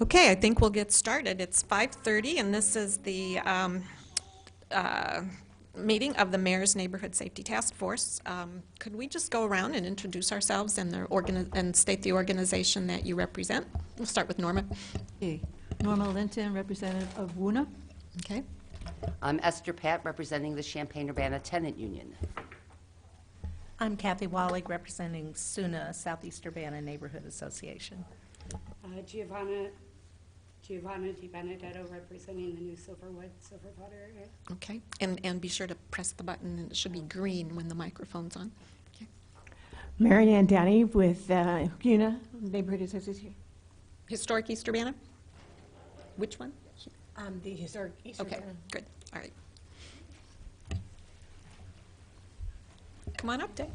Okay, I think we'll get started. It's 5:30, and this is the meeting of the Mayor's Neighborhood Safety Task Force. Could we just go around and introduce ourselves and and state the organization that you represent? We'll start with Norma. Okay. Norma Linton, representative of WUNA. Okay. I'm Esther Pat, representing the Champaign-Urbana Tenant Union. I'm Kathy Wallig, representing SUNA, Southeast Urbana Neighborhood Association. Giovanna Di Benedetto, representing the new Silverwater area. Okay, and be sure to press the button, and it should be green when the microphone's on. Okay. Marianne Downey with UNA, Neighborhood Association. Historic East Urbana? Which one? The historic East Okay, Urbana. good, all right. Come on up, Dave.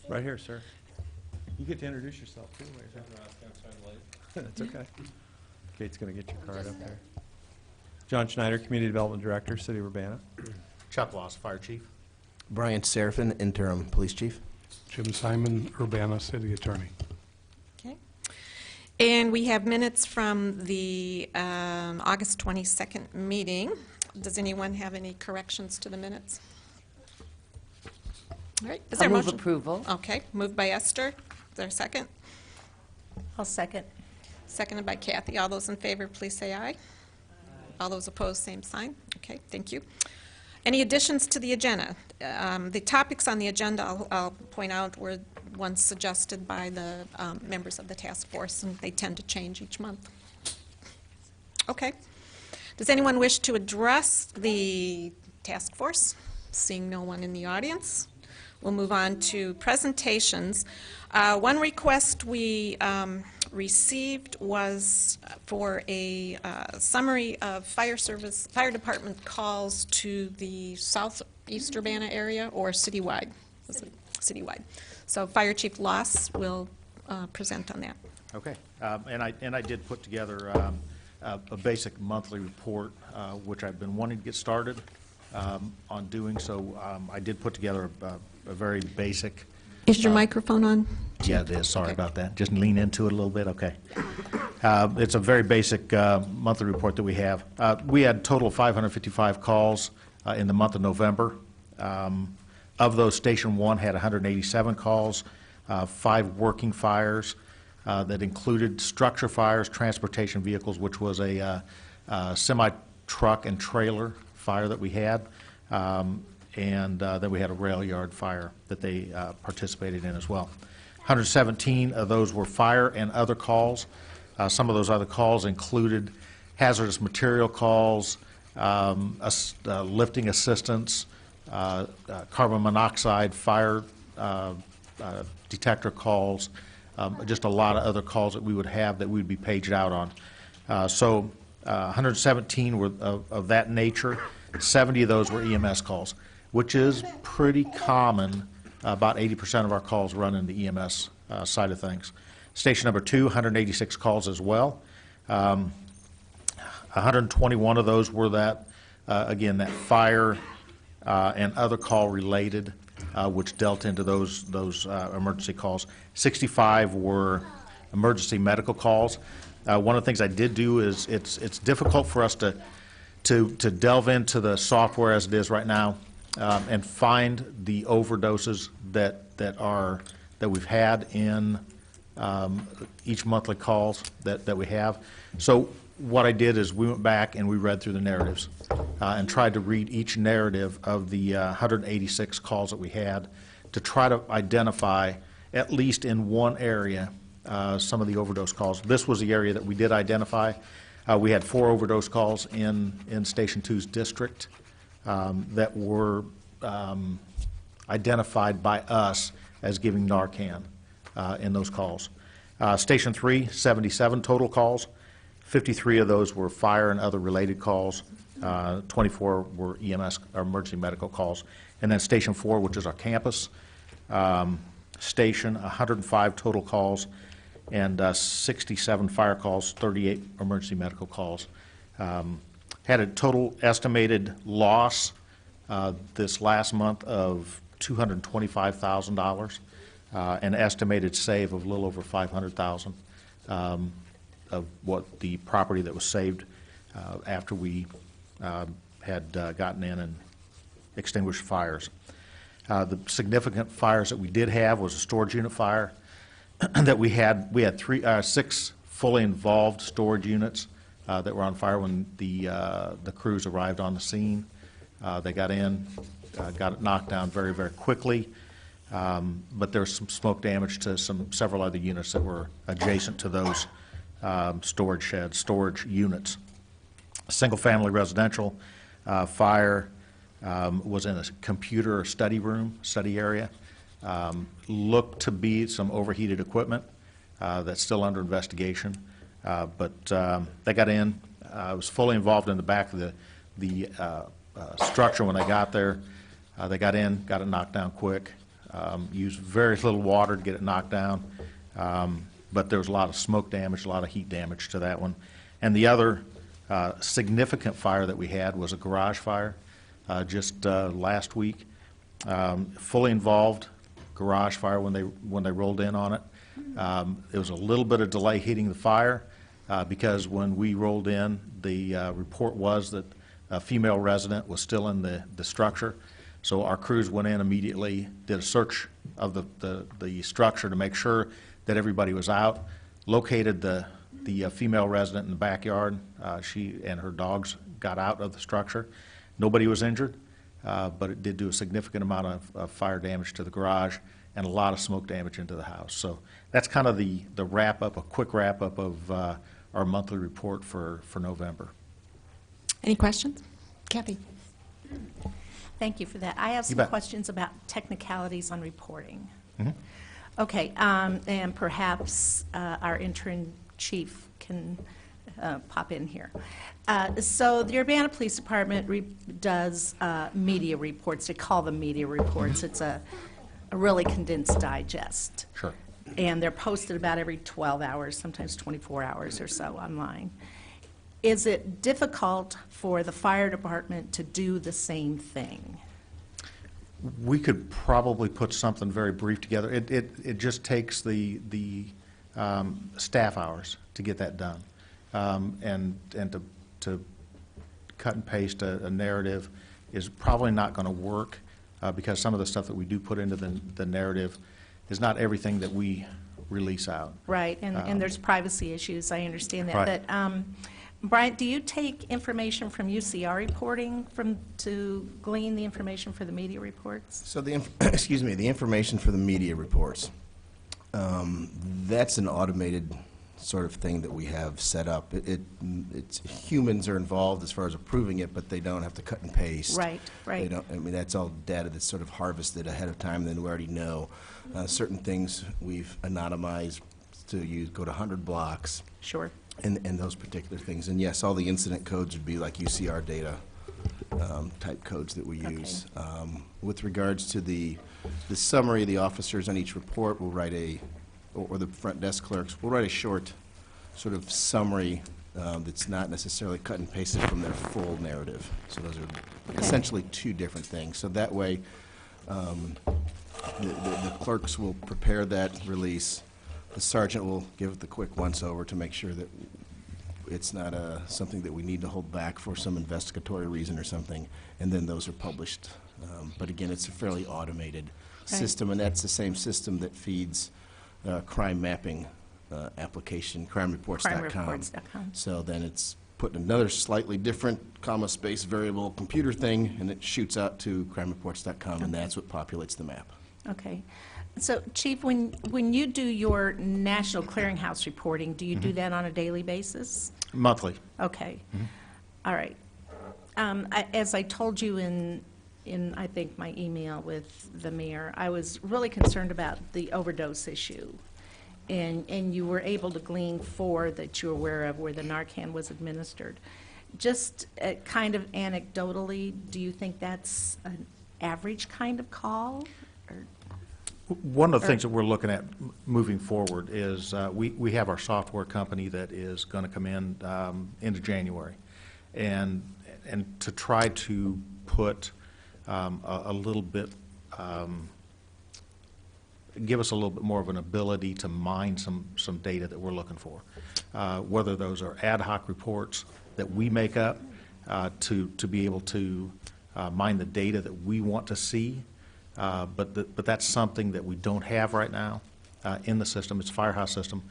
Right here, sir. You get to introduce yourself too. That's okay. Kate's going to get your card up there. John Schneider, Community Development Director, City of Urbana. Chuck Loss, Fire Chief. Brian Serafin, Interim Police Chief. Jim Simon, Urbana City Attorney. Okay. And we have minutes from the August 22nd meeting. Does anyone have any corrections to the minutes? All right. Is there a I'll move motion? approval. Okay. Moved by Esther. Is there a second? I'll second. Seconded by Kathy. All those in favor, please say aye. All those opposed, same sign. Okay, thank you. Any additions to the agenda? The topics on the agenda, I'll point out, were ones suggested by the members of the task force, and they tend to change each month. Okay. Does anyone wish to address the task force? Seeing no one in the audience, we'll move on to presentations. One request we received was for a summary of fire department calls to the Southeast Urbana area, or citywide. Was it citywide? So Fire Chief Loss will present on that. Okay. And I did put together a basic monthly report, which I've been wanting to get started on doing. So I did put together a very basic. Is your microphone on? Yeah, it is. Sorry Okay. about that. Just lean into it a little bit. Okay. It's a very basic monthly report that we have. We had a total of 555 calls in the month of November. Of those, Station 1 had 187 calls, 5 working fires that included structure fires, transportation vehicles, which was a semi-truck and trailer fire that we had. And then we had a rail yard fire that they participated in as well. 117 of those were fire and other calls. Some of those other calls included hazardous material calls, lifting assistance, carbon monoxide fire detector calls, just a lot of other calls that we would have that we would be paged out on. So 117 were of that nature. 70 of those were EMS calls, which is pretty common. About 80% of our calls run in the EMS side of things. Station number 2, 186 calls as well. 121 of those were that, again, that fire and other call related, which dealt into those emergency calls. 65 were emergency medical calls. One of the things I did do is it's difficult for us to delve into the software as it is right now and find the overdoses that we've had in each monthly calls that we have. So what I did is we went back and we read through the narratives and tried to read each narrative of the 186 calls that we had to try to identify, at least in one area, some of the overdose calls. This was the area that we did identify. We had 4 overdose calls in Station 2's district that were identified by us as giving Narcan in those calls. Station 3, 77 total calls. 53 of those were fire and other related calls. 24 were EMS, or emergency medical calls. And then Station 4, which is our campus station, 105 total calls, and 67 fire calls, 38 emergency medical calls. Had a total estimated loss this last month of $225,000 an estimated save of a little over $500,000 of what the property that was saved after we had gotten in and extinguished fires. The significant fires that we did have was a storage unit fire that we had. We had 6 fully involved storage units that were on fire when the crews arrived on the scene. They got in, got it knocked down very, very quickly, but there was some smoke damage to several other units that were adjacent to those storage sheds, storage units. A single-family residential fire was in a computer study room, study area. Looked to be some overheated equipment that's still under investigation. But they got in. I was fully involved in the back of the structure when they got there. They got in, got it knocked down quick, used very little water to get it knocked down. But there was a lot of smoke damage, a lot of heat damage to that one. And the other significant fire that we had was a garage fire just last week. Fully involved garage fire when they rolled in on it. There was a little bit of delay hitting the fire because when we rolled in, the report was that a female resident was still in the structure. So our crews went in immediately, did a search of the structure to make sure that everybody was out, located the female resident in the backyard. She and her dogs got out of the structure. Nobody was injured, but it did do a significant amount of fire damage to the garage and a lot of smoke damage into the house. So that's kind of the wrap-up, a quick wrap-up of our monthly report for November. Any questions? Kathy? Thank you for that. I have some bet. questions about technicalities on reporting. Mhm. Okay, and perhaps our interim chief can pop in here. So the Urbana Police Department does media reports. They call them media reports. It's a really condensed digest. Sure. And they're posted about every 12 hours, sometimes 24 hours or so online. Is it difficult for the fire department to do the same thing? We could probably put something very brief together. It just takes the staff hours to get that done. And to cut and paste a narrative is probably not going to work because some of the stuff that we do put into the narrative is not everything that we release out. Right, and there's privacy issues, I understand that. Right. But, Brian, do you take information from UCR reporting to glean the information for the media reports? So the, excuse me, the information for the media reports, that's an automated sort of thing that we have set up. It's humans are involved as far as approving it, but they don't have to cut and paste. Right, right. They don't. I mean, that's all data that's sort of harvested ahead of time. Then we already know certain things we've anonymized to go to 100 blocks. Sure. And those particular things. And yes, all the incident codes would be like UCR data type codes that we use. With regards to the summary, the officers on each report will write or the front desk clerks will write a short sort of summary that's not necessarily cut and pasted from their full narrative. So those are essentially two different things. So that way, the clerks will prepare that release. The sergeant will give it the quick once-over to make sure that it's not something that we need to hold back for some investigatory reason or something, and then those are published. But again, it's a fairly automated system, and that's the same system that feeds crime mapping application, crimereports.com. Crimereports.com. So then it's put in another slightly different comma space variable computer thing, and it shoots out to crimereports.com, and that's what populates the map. Okay. So, Chief, when you do your national clearinghouse reporting, do you do that on a daily basis? Monthly. Okay. All right. As I told you in I think my email with the mayor, I was really concerned about the overdose issue. And you were able to glean 4 that you're aware of where the Narcan was administered. Just kind of anecdotally, do you think that's an average kind of call? Or One of the things that we're looking at moving forward is we have our software company that is going to come in into January, and to try to put a little bit give us a little bit more of an ability to mine some data that we're looking for. Whether those are ad hoc reports that we make up to be able to mine the data that we want to see, but that's something that we don't have right now in the system. It's a Firehouse system,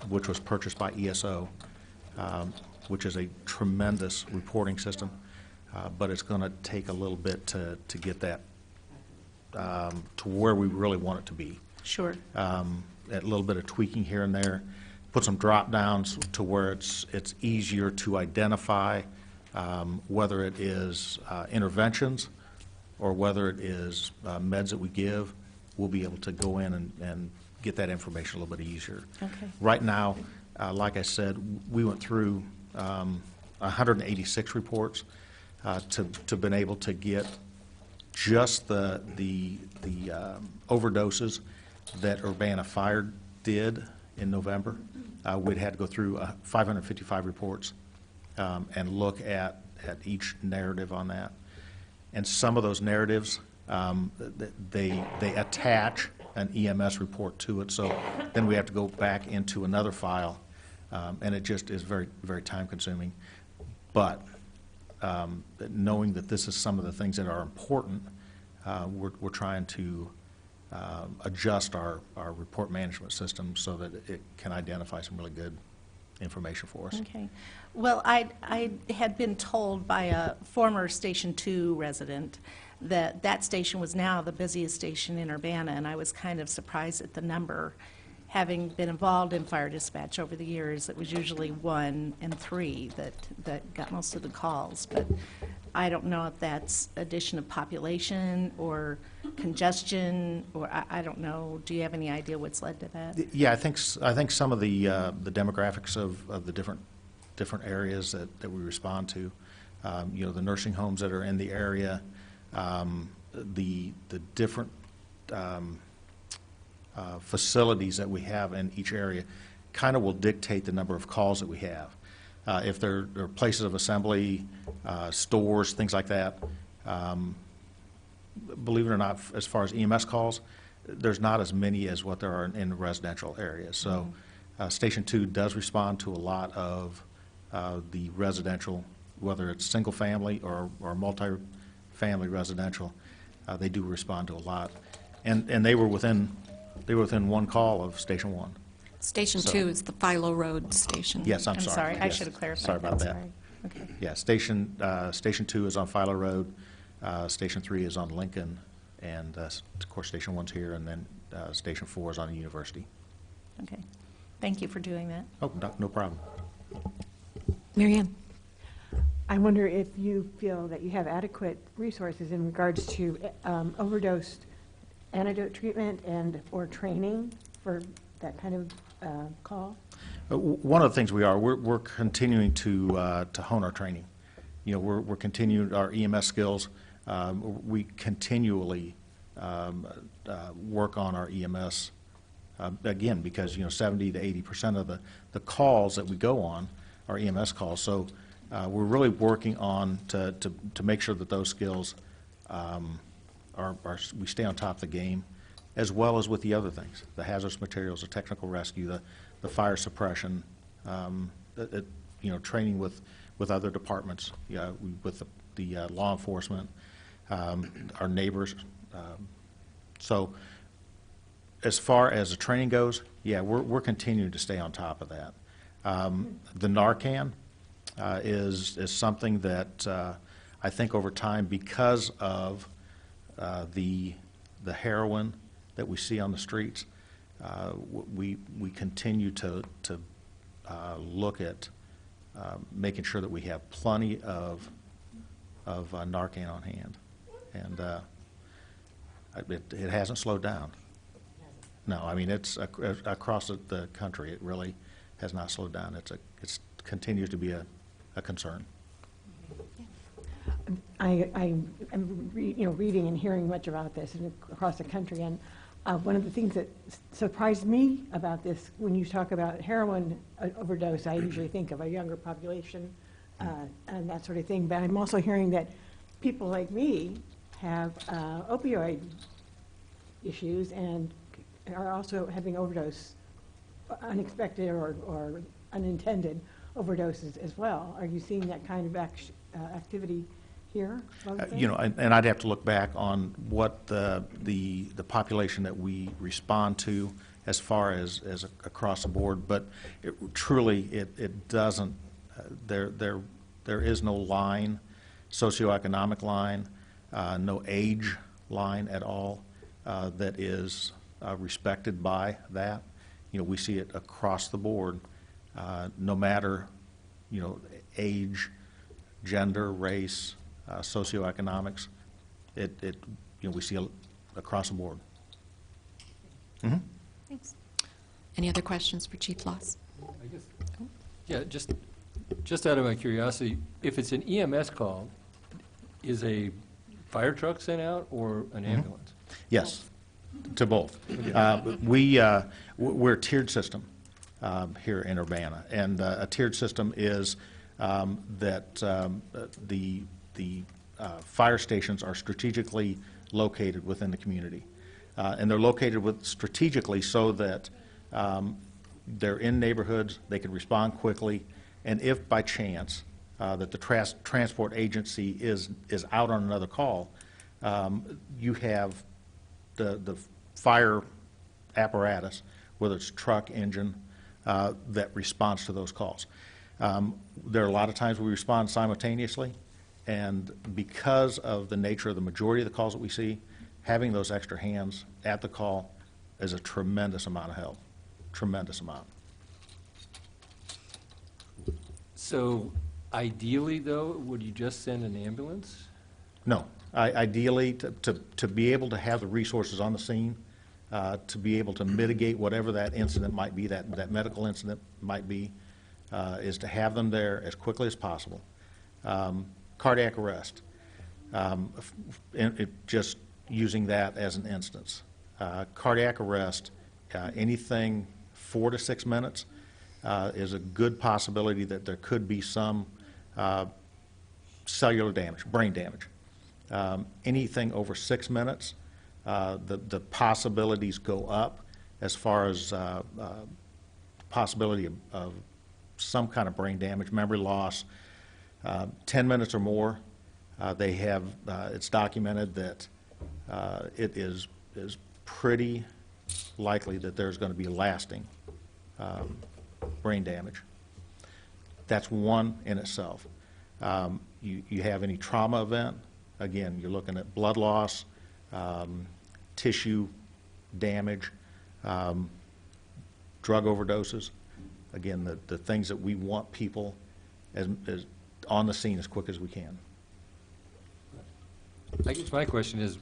which was purchased by ESO, which is a tremendous reporting system, but it's going to take a little bit to get that to where we really want it to be. Sure. A little bit of tweaking here and there, put some drop downs to where it's easier to identify whether it is interventions or whether it is meds that we give. We'll be able to go in and get that information a little bit easier. Okay. Right now, like I said, we went through 186 reports to been able to get just the overdoses that Urbana Fire did in November. We'd had to go through 555 reports and look at each narrative on that. And some of those narratives, they attach an EMS report to it, so then we have to go back into another file, and it just is very, very time-consuming. But knowing that this is some of the things that are important, we're trying to adjust our report management system so that it can identify some really good information for us. Okay. Well, I had been told by a former Station 2 resident that that station was now the busiest station in Urbana, and I was kind of surprised at the number. Having been involved in fire dispatch over the years, it was usually 1 and 3 that got most of the calls. But I don't know if that's addition of population or congestion, or I don't know. Do you have any idea what's led to that? Yeah, I think some of the demographics of the different areas that we respond to, you know, the nursing homes that are in the area, the different facilities that we have in each area kind of will dictate the number of calls that we have. If there are places of assembly, stores, things like that, believe it or not, as far as EMS calls, there's not as many as what there are in residential areas. So Station 2 does respond to a lot of the residential, whether it's single family or multi-family residential. They do respond to a lot. And they were within 1 call of Station 1. Station So- 2 is the Philo Road station. Yes, I'm I'm sorry. sorry, I Yes. should have clarified Sorry about that. Sorry. Okay. Yeah, Station 2 is on Philo Road, Station 3 is on Lincoln, and of course, Station 1's here, and then Station 4 is on the University. Okay. Thank you for doing that. Oh, no problem. Mary Ann? I wonder if you feel that you have adequate resources in regards to overdose antidote treatment and/or training for that kind of call? One of the things we're continuing to hone our training. You know, we're continuing our EMS skills. We continually work on our EMS, again, because, you know, 70 to 80% of the calls that we go on are EMS calls. So we're really working on to make sure that those skills we stay on top of the game, as well as with the other things, the hazardous materials, the technical rescue, the fire suppression, you know, training with other departments, with the law enforcement, our neighbors. So as far as the training goes, yeah, we're continuing to stay on top of that. The Narcan is something that I think over time, because of the heroin that we see on the streets, we continue to look at making sure that we have plenty of Narcan on hand, and it hasn't slowed down. No, I mean, it's across the country. It really has not slowed down. It continues to be a concern. I am reading and hearing much about this and across the country, and one of the things that surprised me about this, when you talk about heroin overdose, I usually think of a younger population and that sort of thing, but I'm also hearing that people like me have opioid issues and are also having overdose, unexpected or unintended overdoses as well. Are you seeing that kind of activity here? And I'd have to look back on what the population that we respond to as far as across the board, but it doesn't, there is no line, socioeconomic line, no age line at all that is respected by that. We see it across the board, no matter, age, gender, race, socioeconomics. We see it across the board. Mm-hmm. Thanks. Any other questions for Chief Loss? I guess, yeah, just out of my curiosity, if it's an EMS call, is a fire truck sent out or an ambulance? Yes, to both. We're a tiered system here in Urbana, and a tiered system is that the fire stations are strategically located within the community. And they're located strategically so that they're in neighborhoods, they can respond quickly, and if by chance that the transport agency is out on another call, you have the fire apparatus, whether it's truck, engine, that responds to those calls. There are a lot of times we respond simultaneously, and because of the nature of the majority of the calls that we see, having those extra hands at the call is a tremendous amount of help, tremendous amount. So ideally, though, would you just send an ambulance? No. Ideally, to be able to have the resources on the scene, to be able to mitigate whatever that incident might be, that medical incident might be, is to have them there as quickly as possible. Cardiac arrest, just using that as an instance. Cardiac arrest, anything 4 to 6 minutes is a good possibility that there could be some cellular damage, brain damage. Anything over 6 minutes, the possibilities go up as far as possibility of some kind of brain damage, memory loss. 10 minutes or more, it's documented that it is pretty likely that there's going to be lasting brain damage. That's one in itself. You have any trauma event, again, you're looking at blood loss, tissue damage, drug overdoses. Again, the things that we want people as on the scene as quick as we can. I guess my question is,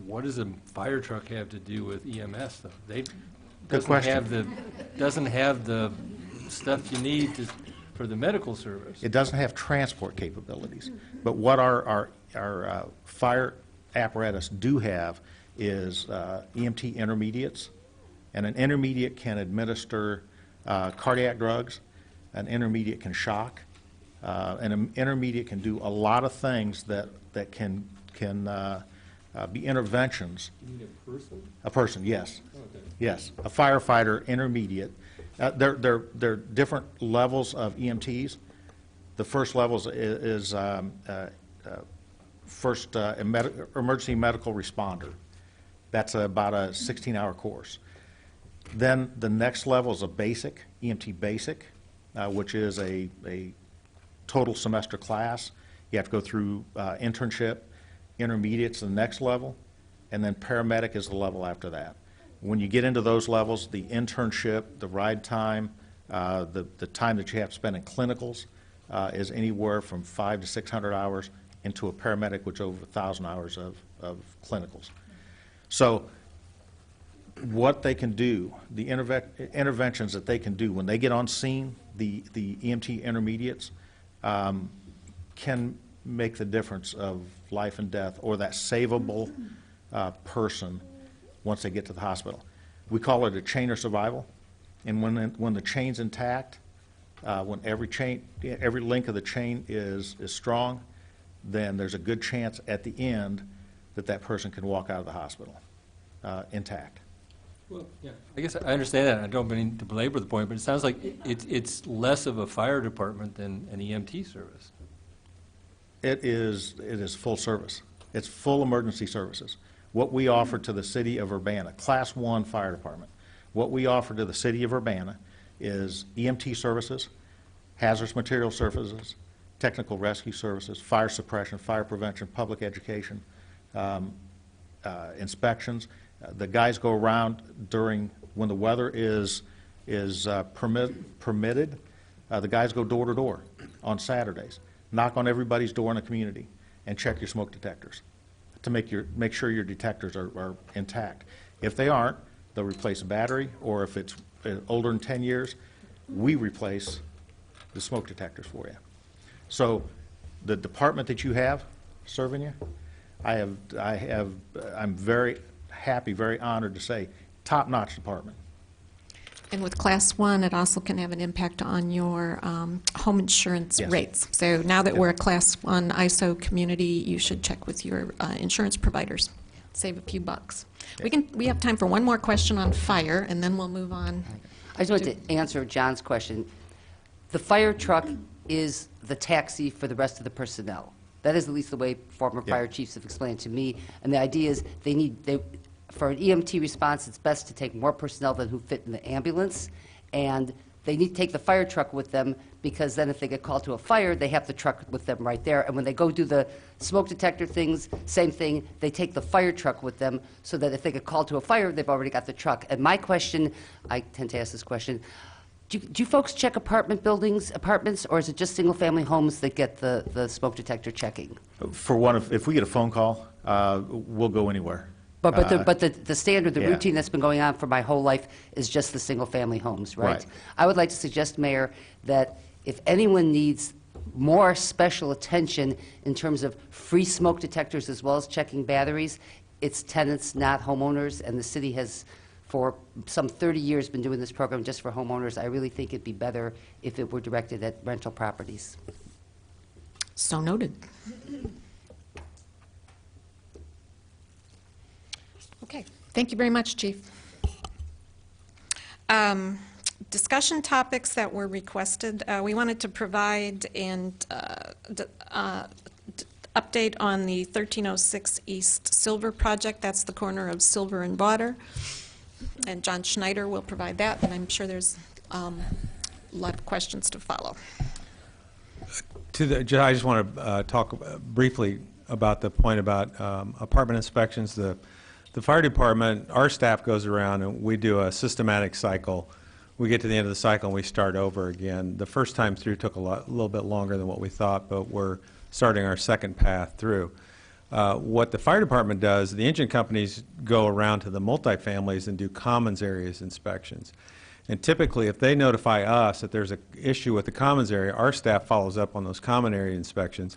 what does a fire truck have to do with EMS, though? Good question. Doesn't have the stuff you need for the medical service. It doesn't have transport capabilities, but what our fire apparatus do have is EMT intermediates, and an intermediate can administer cardiac drugs, an intermediate can shock, and an intermediate can do a lot of things that can be interventions. You mean a person? A person, yes. Okay. Yes, a firefighter intermediate. There are different levels of EMTs. The first level is emergency medical responder. That's about a 16-hour course. Then the next level is a basic, EMT basic, which is a total semester class. You have to go through internship. Intermediate's the next level, and then paramedic is the level after that. When you get into those levels, the internship, the ride time, the time that you have to spend in clinicals is anywhere from 500 to 600 hours into a paramedic, which is over 1,000 hours of clinicals. So what they can do, the interventions that they can do when they get on scene, the EMT intermediates can make the difference of life and death, or that savable person once they get to the hospital. We call it a chain of survival, and when the chain's intact, when every link of the chain is strong, then there's a good chance at the end that person can walk out of the hospital. intact. Well, yeah. I guess I understand that, and I don't mean to belabor the point, but it sounds like it's less of a fire department than an EMT service. It is full service. It's full emergency services. What we offer to the city of Urbana, Class 1 fire department, what we offer to the city of Urbana is EMT services, hazardous material services, technical rescue services, fire suppression, fire prevention, public education, inspections. The guys go around when the weather is permitted. The guys go door to door on Saturdays, knock on everybody's door in the community, and check your smoke detectors to make sure your detectors are intact. If they aren't, they'll replace a battery, or if it's older than 10 years, we replace the smoke detectors for you. So the department that you have serving you, I'm very happy, very honored to say, top-notch department. And with Class 1, it also can have an impact on your home insurance Yes. rates. So now that Yeah. we're a Class 1 ISO community, you should check with your insurance providers. Save a few bucks. We have time for one more question on fire, and then we'll move on. I just wanted to answer John's question. The fire truck is the taxi for the rest of the personnel. That is at least the way former Yeah. fire chiefs have explained to me. And the idea is for an EMT response, it's best to take more personnel than who fit in the ambulance. And they need to take the fire truck with them, because then if they get called to a fire, they have the truck with them right there. And when they go do the smoke detector things, same thing, they take the fire truck with them, so that if they get called to a fire, they've already got the truck. And my question, I tend to ask this question, do you folks check apartments, or is it just single-family homes that get the smoke detector checking? If we get a phone call, we'll go anywhere. But the standard, the Yeah. routine that's been going on for my whole life is just the single-family homes, right? Right. I would like to suggest, Mayor, that if anyone needs more special attention in terms of free smoke detectors as well as checking batteries, it's tenants, not homeowners, and the city has, for some 30 years, been doing this program just for homeowners. I really think it'd be better if it were directed at rental properties. So noted. Okay, thank you very much, Chief. Discussion topics that were requested, we wanted to provide an update on the 1306 East Silver project. That's the corner of Silver and Water. And John Schneider will provide that, and I'm sure there's a lot of questions to follow. I just want to talk briefly about the point about apartment inspections. The fire department, our staff goes around and we do a systematic cycle. We get to the end of the cycle and we start over again. The first time through took a little bit longer than what we thought, but we're starting our second path through. What the fire department does, the engine companies go around to the multifamilies and do commons areas inspections. And typically, if they notify us that there's an issue with the commons area, our staff follows up on those common area inspections.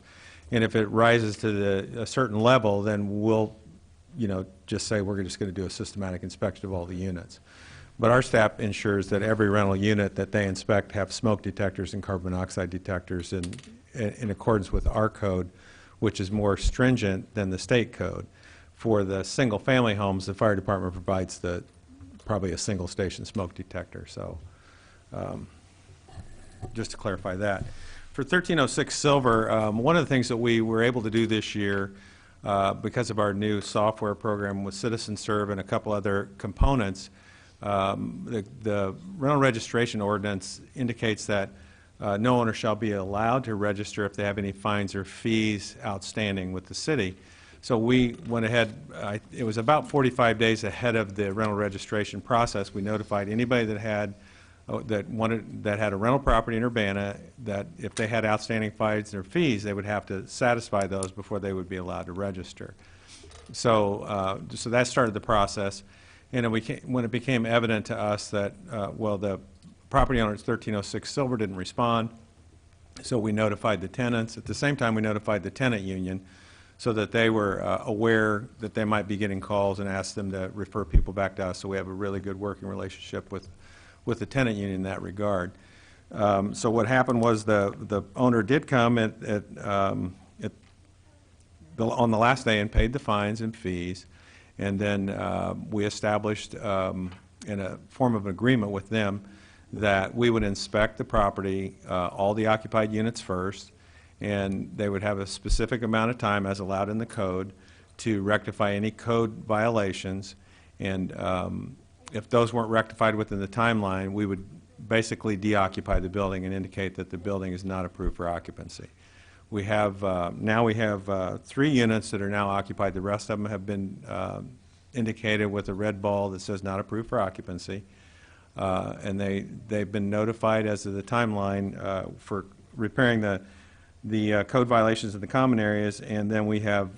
And if it rises to a certain level, then we'll just say we're just going to do a systematic inspection of all the units. But our staff ensures that every rental unit that they inspect have smoke detectors and carbon monoxide detectors in accordance with our code, which is more stringent than the state code. For the single-family homes, the fire department provides probably a single-station smoke detector. So just to clarify that. For 1306 Silver, one of the things that we were able to do this year because of our new software program with CitizenServe and a couple other components, the rental registration ordinance indicates that no owner shall be allowed to register if they have any fines or fees outstanding with the city. So we went ahead, it was about 45 days ahead of the rental registration process. We notified anybody that had a rental property in Urbana, that if they had outstanding fines or fees, they would have to satisfy those before they would be allowed to register. So that started the process. And when it became evident to us that, the property owner at 1306 Silver didn't respond, so we notified the tenants. At the same time, we notified the tenant union so that they were aware that they might be getting calls, and asked them to refer people back to us. So we have a really good working relationship with the tenant union in that regard. So what happened was the owner did come on the last day and paid the fines and fees. And then we established in a form of agreement with them that we would inspect the property, all the occupied units first, and they would have a specific amount of time as allowed in the code to rectify any code violations. And if those weren't rectified within the timeline, we would basically deoccupy the building and indicate that the building is not approved for occupancy. We have, now we have 3 units that are now occupied. The rest of them have been indicated with a red ball that says not approved for occupancy. And they've been notified as to the timeline for repairing the code violations in the common areas. And then we have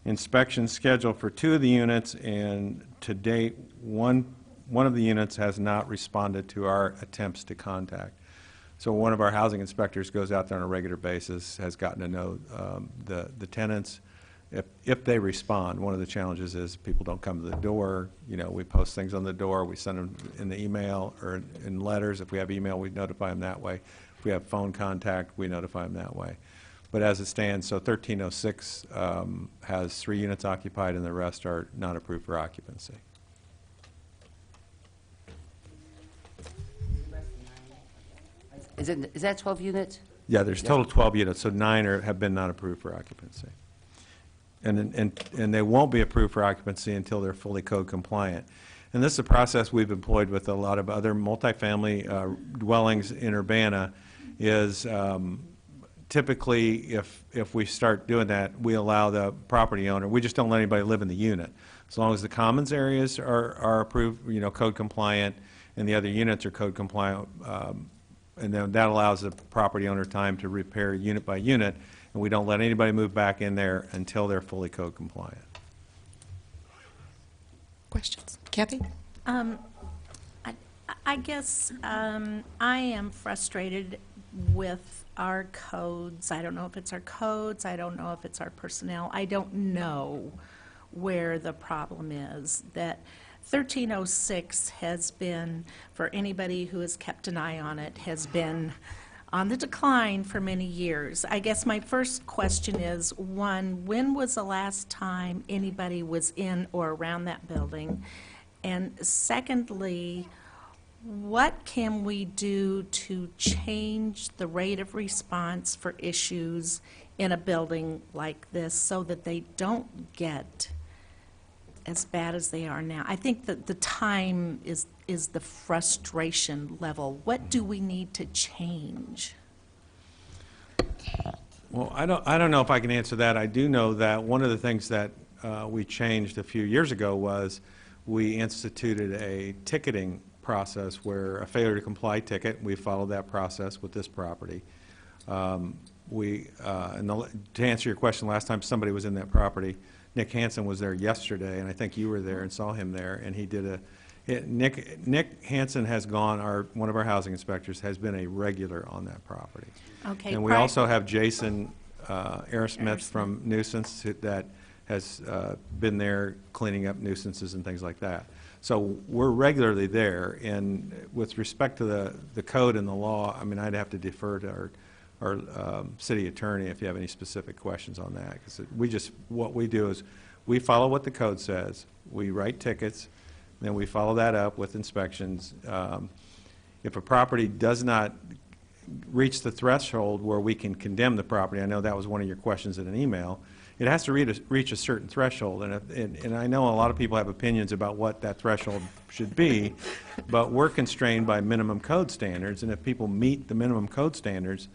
inspections scheduled for 2 of the units, and to date, one of the units has not responded to our attempts to contact. So one of our housing inspectors goes out there on a regular basis, has gotten to know the tenants. If they respond, one of the challenges is people don't come to the door. You know, we post things on the door, we send them in the email or in letters. If we have email, we notify them that way. If we have phone contact, we notify them that way. But as it stands, so 1306 has 3 units occupied and the rest are not approved for occupancy. Is that 12 units? Yeah, there's a total of 12 units, so 9 have been not approved for occupancy. And they won't be approved for occupancy until they're fully code compliant. And this is a process we've employed with a lot of other multifamily dwellings in Urbana, is typically if we start doing that, we allow the property owner, we just don't let anybody live in the unit. As long as the commons areas are approved, you know, code compliant, and the other units are code compliant, and then that allows the property owner time to repair unit by unit, and we don't let anybody move back in there until they're fully code compliant. Questions? Kathy? I guess I am frustrated with our codes. I don't know if it's our codes, I don't know if it's our personnel, I don't know where the problem is. That 1306 has been, for anybody who has kept an eye on it, has been on the decline for many years. I guess my first question is, one, when was the last time anybody was in or around that building? And secondly, what can we do to change the rate of response for issues in a building like this so that they don't get as bad as they are now? I think that the time is the frustration level. What do we need to change? Well, I don't know if I can answer that. I do know that one of the things that we changed a few years ago was we instituted a ticketing process where a failure to comply ticket, we followed that process with this property. To answer your question, last time somebody was in that property, Nick Hansen was there yesterday, and I think you were there and saw him there, and he did Nick Hansen has gone, one of our housing inspectors, has been a regular on that property. Okay. And we also have Jason Aerosmith from Nuisance that has been there cleaning up nuisances and things like that. So we're regularly there, and with respect to the code and the law, I mean, I'd have to defer to our city attorney if you have any specific questions on that. Because what we do is we follow what the code says, we write tickets, then we follow that up with inspections. If a property does not reach the threshold where we can condemn the property, I know that was one of your questions in an email, it has to reach a certain threshold, and I know a lot of people have opinions about what that threshold should be, but we're constrained by minimum code standards, and if people meet the minimum code standards,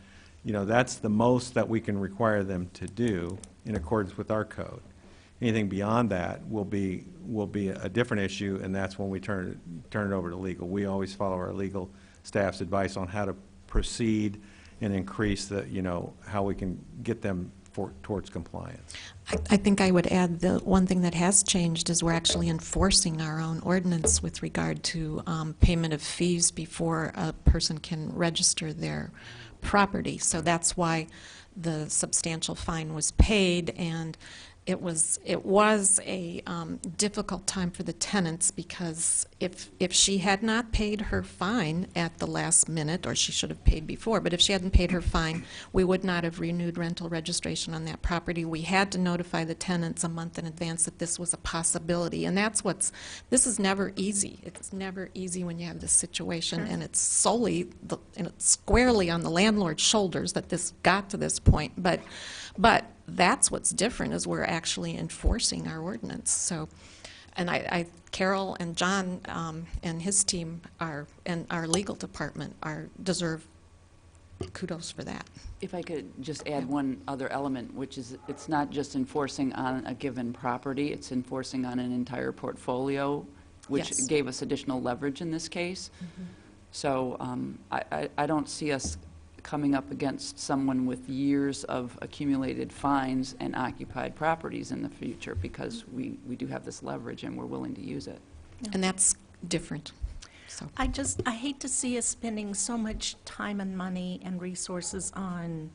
you know, that's the most that we can require them to do in accordance with our code. Anything beyond that will be a different issue, and that's when we turn it over to legal. We always follow our legal staff's advice on how to proceed and increase how we can get them towards compliance. I think I would add the one thing that has changed is we're actually enforcing our own ordinance with regard to payment of fees before a person can register their property. So that's why the substantial fine was paid, and it was a difficult time for the tenants, because if she had not paid her fine at the last minute, or she should have paid before, but if she hadn't paid her fine, we would not have renewed rental registration on that property. We had to notify the tenants a month in advance that this was a possibility, and this is never easy. It's never easy when you have this situation, and it's and it's squarely on the landlord's shoulders that this got to this point, but that's what's different, is we're actually enforcing our ordinance. So, and Carol and John and his team and our legal department deserve kudos for that. If I could just add one other element, which is it's not just enforcing on a given property, it's enforcing on an entire portfolio, which Yes. gave us additional leverage in this case. So I don't see us coming up against someone with years of accumulated fines and occupied properties in the future, because we do have this leverage and we're willing to use it. And that's different. So I hate to see us spending so much time and money and resources on,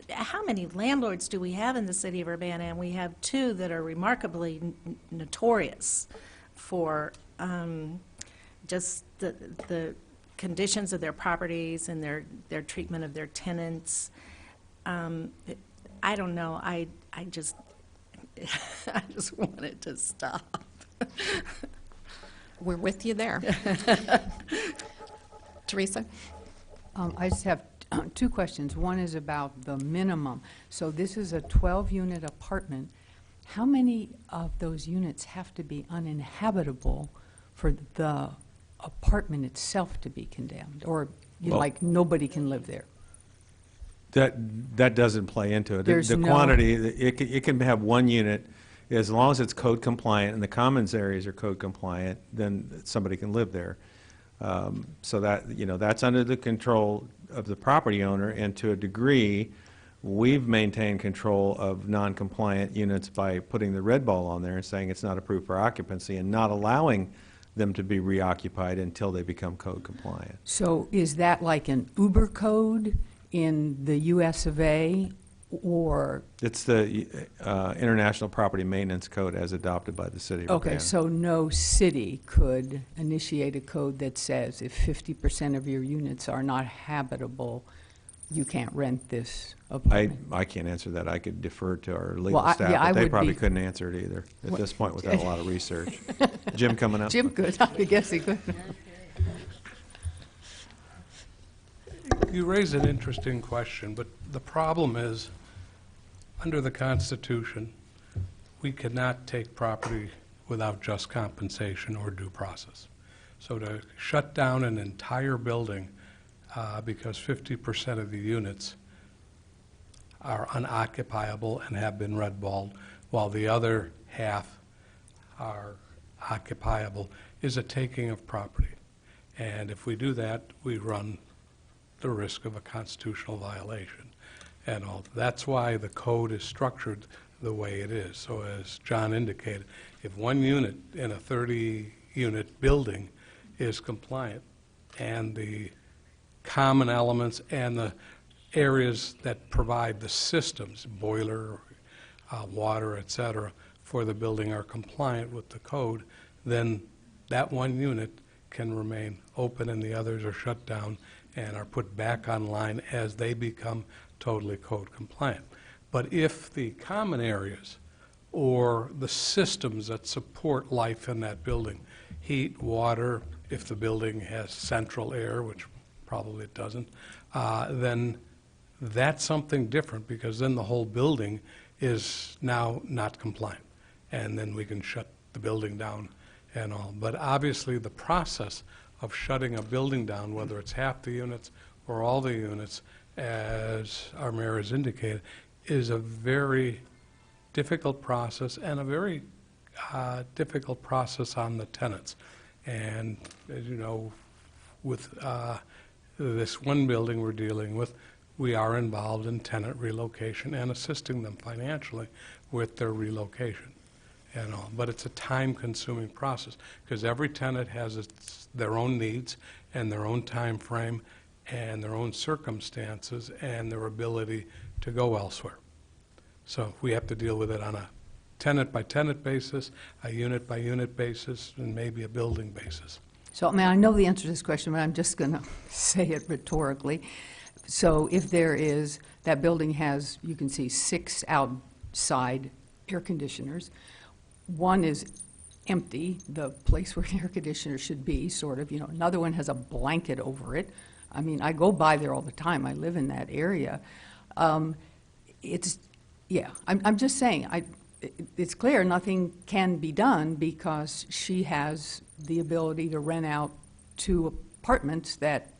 how many landlords do we have in the city of Urbana? And we have two that are remarkably notorious for just the conditions of their properties and their treatment of their tenants. I don't know, I just want it to stop. we're with you there. Teresa? I just have two questions. One is about the minimum. So this is a 12-unit apartment. How many of those units have to be uninhabitable for the apartment itself to be condemned? Or, Well- like, nobody can live there? That doesn't play into it. There's The no- quantity, it can have one unit, as long as it's code compliant and the commons areas are code compliant, then somebody can live there. So that, that's under the control of the property owner, and to a degree, we've maintained control of non-compliant units by putting the red ball on there and saying it's not approved for occupancy, and not allowing them to be reoccupied until they become code compliant. So is that like an Uber code in the US of A, or? It's the International Property Maintenance Code as adopted by the city of Okay, Urbana. so no city could initiate a code that says if 50% of your units are not habitable, you can't rent this apartment? I can't answer that. I could defer to our Well, legal I- staff, yeah, I but they would probably be- couldn't answer it either at this point without a lot of research. Jim coming up? Jim could, I guess he could. You raise an interesting question, but the problem is, under the Constitution, we cannot take property without just compensation or due process. So to shut down an entire building because 50% of the units are unoccupiable and have been redballed, while the other half are occupiable, is a taking of property. And if we do that, we run the risk of a constitutional violation and all. That's why the code is structured the way it is. So as John indicated, if one unit in a 30-unit building is compliant, and the common elements and the areas that provide the systems, boiler, water, et cetera, for the building are compliant with the code, then that one unit can remain open and the others are shut down and are put back online as they become totally code compliant. But if the common areas or the systems that support life in that building, heat, water, if the building has central air, which probably it doesn't, then that's something different, because then the whole building is now not compliant. And then we can shut the building down and all. But obviously, the process of shutting a building down, whether it's half the units or all the units, as our mayor has indicated, is a very difficult process, and a very difficult process on the tenants. And as you know, with this one building we're dealing with, we are involved in tenant relocation and assisting them financially with their relocation and all. But it's a time-consuming process, because every tenant has their own needs and their own time frame and their own circumstances and their ability to go elsewhere. So we have to deal with it on a tenant-by-tenant basis, a unit-by-unit basis, and maybe a building basis. So, I mean, I know the answer to this question, but I'm just going to say it rhetorically. So if there is, that building has, you can see 6 outside air conditioners. One is empty, the place where an air conditioner should be, sort of, Another one has a blanket over it. I mean, I go by there all the time. I live in that area. I'm just saying, it's clear nothing can be done because she has the ability to rent out 2 apartments that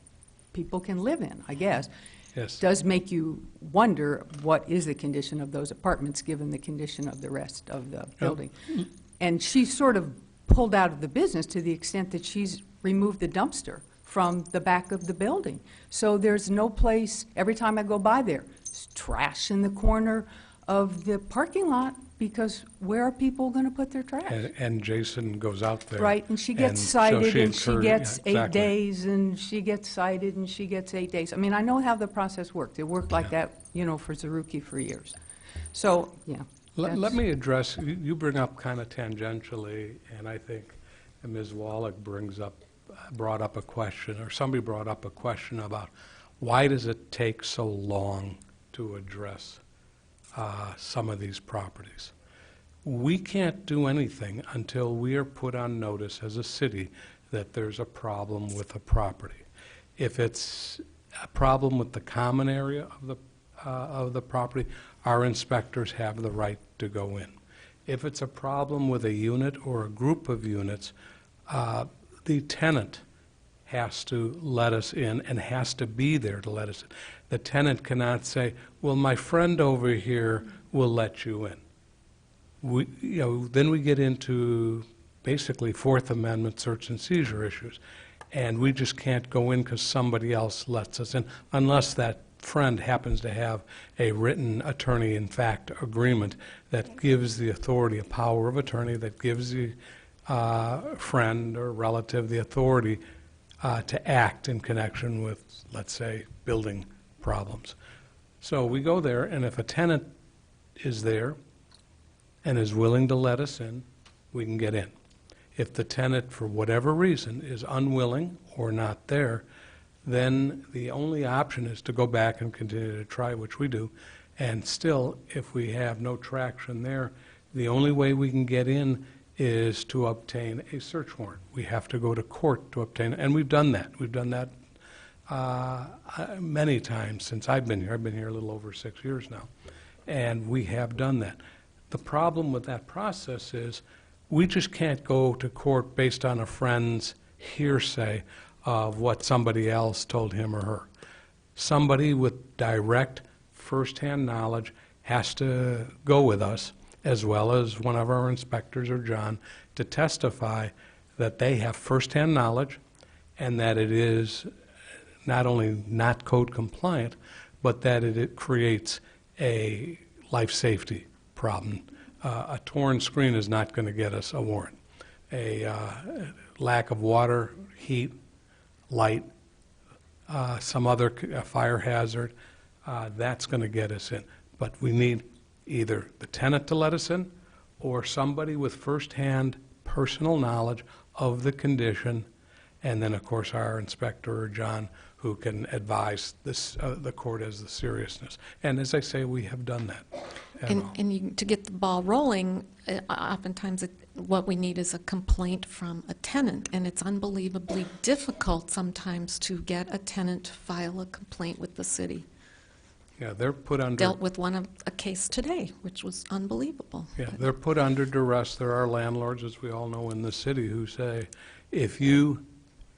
people can live in, I guess. Yes. Does make you wonder what is the condition of those apartments given the condition of the rest of the building. And she's sort of pulled out of the business to the extent that she's removed the dumpster from the back of the building. So there's no place, every time I go by there, there's trash in the corner of the parking lot, because where are people going to put their trash? And Jason goes out there. Right, and she gets so cited, and she incurred- gets yeah, 8 exactly. days, and she gets cited, and she gets 8 days. I mean, I know how the process worked. It worked like that, for Zaruki for years. So, yeah. Let that's- me address, you bring up kind of tangentially, and I think Ms. Wallach brought up a question, or somebody brought up a question about why does it take so long to address some of these properties? We can't do anything until we are put on notice as a city that there's a problem with a property. If it's a problem with the common area of the property, our inspectors have the right to go in. If it's a problem with a unit or a group of units, the tenant has to let us in and has to be there to let us in. The tenant cannot say, well, my friend over here will let you in. Then we get into basically Fourth Amendment search and seizure issues. And we just can't go in because somebody else lets us in, unless that friend happens to have a written attorney-in-fact agreement that gives the authority a power of attorney, that gives the friend or relative the authority to act in connection with, let's say, building problems. So we go there, and if a tenant is there and is willing to let us in, we can get in. If the tenant, for whatever reason, is unwilling or not there, then the only option is to go back and continue to try, which we do. And still, if we have no traction there, the only way we can get in is to obtain a search warrant. We have to go to court to obtain it, and we've done that. We've done that many times since I've been here. I've been here a little over 6 years now, and we have done that. The problem with that process is we just can't go to court based on a friend's hearsay of what somebody else told him or her. Somebody with direct, firsthand knowledge has to go with us, as well as one of our inspectors or John, to testify that they have firsthand knowledge and that it is not only not code compliant, but that it creates a life safety problem. A torn screen is not going to get us a warrant. A lack of water, heat, light, some other fire hazard, that's going to get us in. But we need either the tenant to let us in or somebody with firsthand personal knowledge of the condition, and then, of course, our inspector or John, who can advise the court as the seriousness. And as I say, we have done that. To get the ball rolling, oftentimes what we need is a complaint from a tenant, and it's unbelievably difficult sometimes to get a tenant to file a complaint with the city. Yeah, they're put under... Dealt with a case today, which was unbelievable. Yeah, they're put under duress. There are landlords, as we all know, in the city who say, if you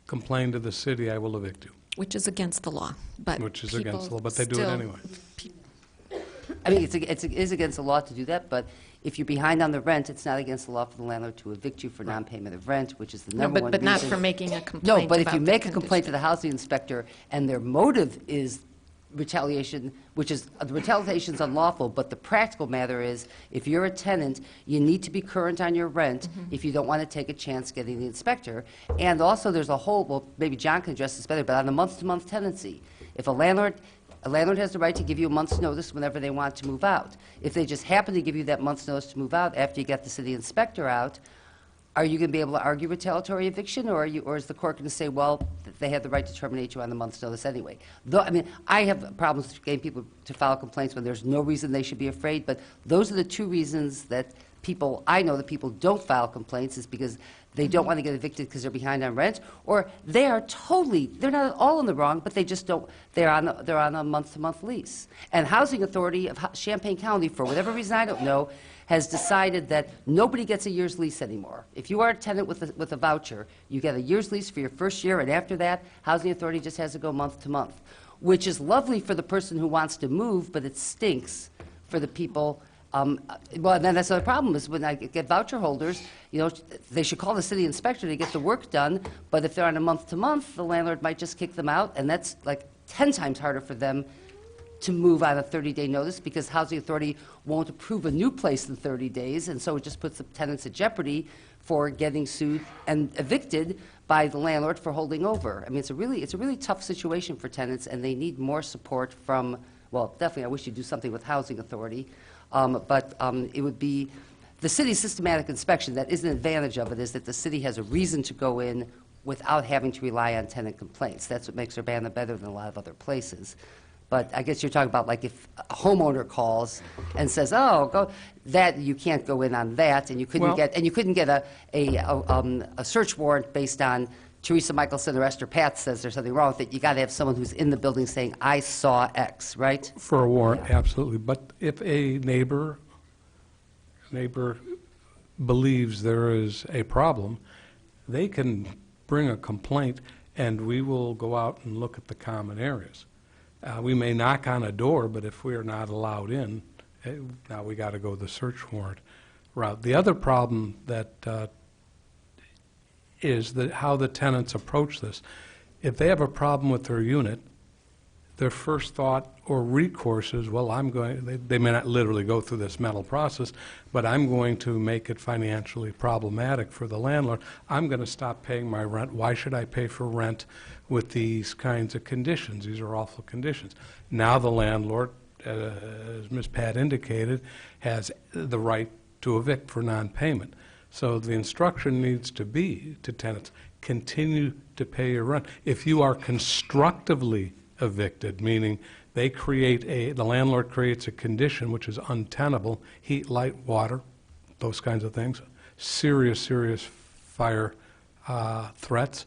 complain to the city, I will evict you. Which is against the law, but Which is against the people law, but they do it still- anyway. I mean, it is against the law to do that, but if you're behind on the rent, it's not against the law for the landlord to evict you for non-payment of rent, which is the No, number one but not reason- for making a complaint. No, but if you about the make a complaint to condition. the housing inspector and their motive is retaliation, which is, the retaliation's unlawful, but the practical matter is, if you're a tenant, you need to be current on your rent if you don't want to take a chance getting the inspector. And also, there's a whole, well, maybe John can address this better, but on the month-to-month tenancy, if a landlord A landlord has the right to give you a month's notice whenever they want to move out. If they just happen to give you that month's notice to move out after you get the city inspector out, are you going to be able to argue retaliatory eviction, or is the court going to say, well, they had the right to terminate you on the month's notice anyway? Though, I mean, I have problems getting people to file complaints when there's no reason they should be afraid, but those are the two reasons that I know that people don't file complaints, is because they don't want to get evicted because they're behind on rent, or they're not at all in the wrong, but they just don't, they're on a month-to-month lease. And Housing Authority of Champaign County, for whatever reason I don't know, has decided that nobody gets a year's lease anymore. If you are a tenant with a voucher, you get a year's lease for your first year, and after that, Housing Authority just has to go month to month, which is lovely for the person who wants to move, but it stinks for the people. Well, and then that's the problem, is when I get voucher holders, they should call the city inspector to get the work done, but if they're on a month to month, the landlord might just kick them out, and that's like 10 times harder for them to move on a 30-day notice, because Housing Authority won't approve a new place in 30 days, and so it just puts the tenants at jeopardy for getting sued and evicted by the landlord for holding over. I mean, it's a really tough situation for tenants, and they need more support from, well, definitely I wish you'd do something with Housing Authority, but it would be the city's systematic inspection. That is an advantage of it, is that the city has a reason to go in without having to rely on tenant complaints. That's what makes Urbana better than a lot of other places. But I guess you're talking about, like, if a homeowner calls and says, "Oh, go," that you can't go in on that, and you couldn't get a search warrant based on Teresa Michelson or Esther Pat says there's something wrong with it. You got to have someone who's in the building saying, "I saw X," right? For a warrant, absolutely. But if a neighbor believes there is a problem, they can bring a complaint, and we will go out and look at the common areas. We may knock on a door, but if we are not allowed in, now we got to go the search warrant route. The other problem that is how the tenants approach this. If they have a problem with their unit, their first thought or recourse is, well, they may not literally go through this mental process, but I'm going to make it financially problematic for the landlord. I'm going to stop paying my rent. Why should I pay for rent with these kinds of conditions? These are awful conditions. Now the landlord, as Ms. Pat indicated, has the right to evict for non-payment. So the instruction needs to be to tenants, continue to pay your rent. If you are constructively evicted, meaning the landlord creates a condition which is untenable, heat, light, water, those kinds of things, serious fire threats,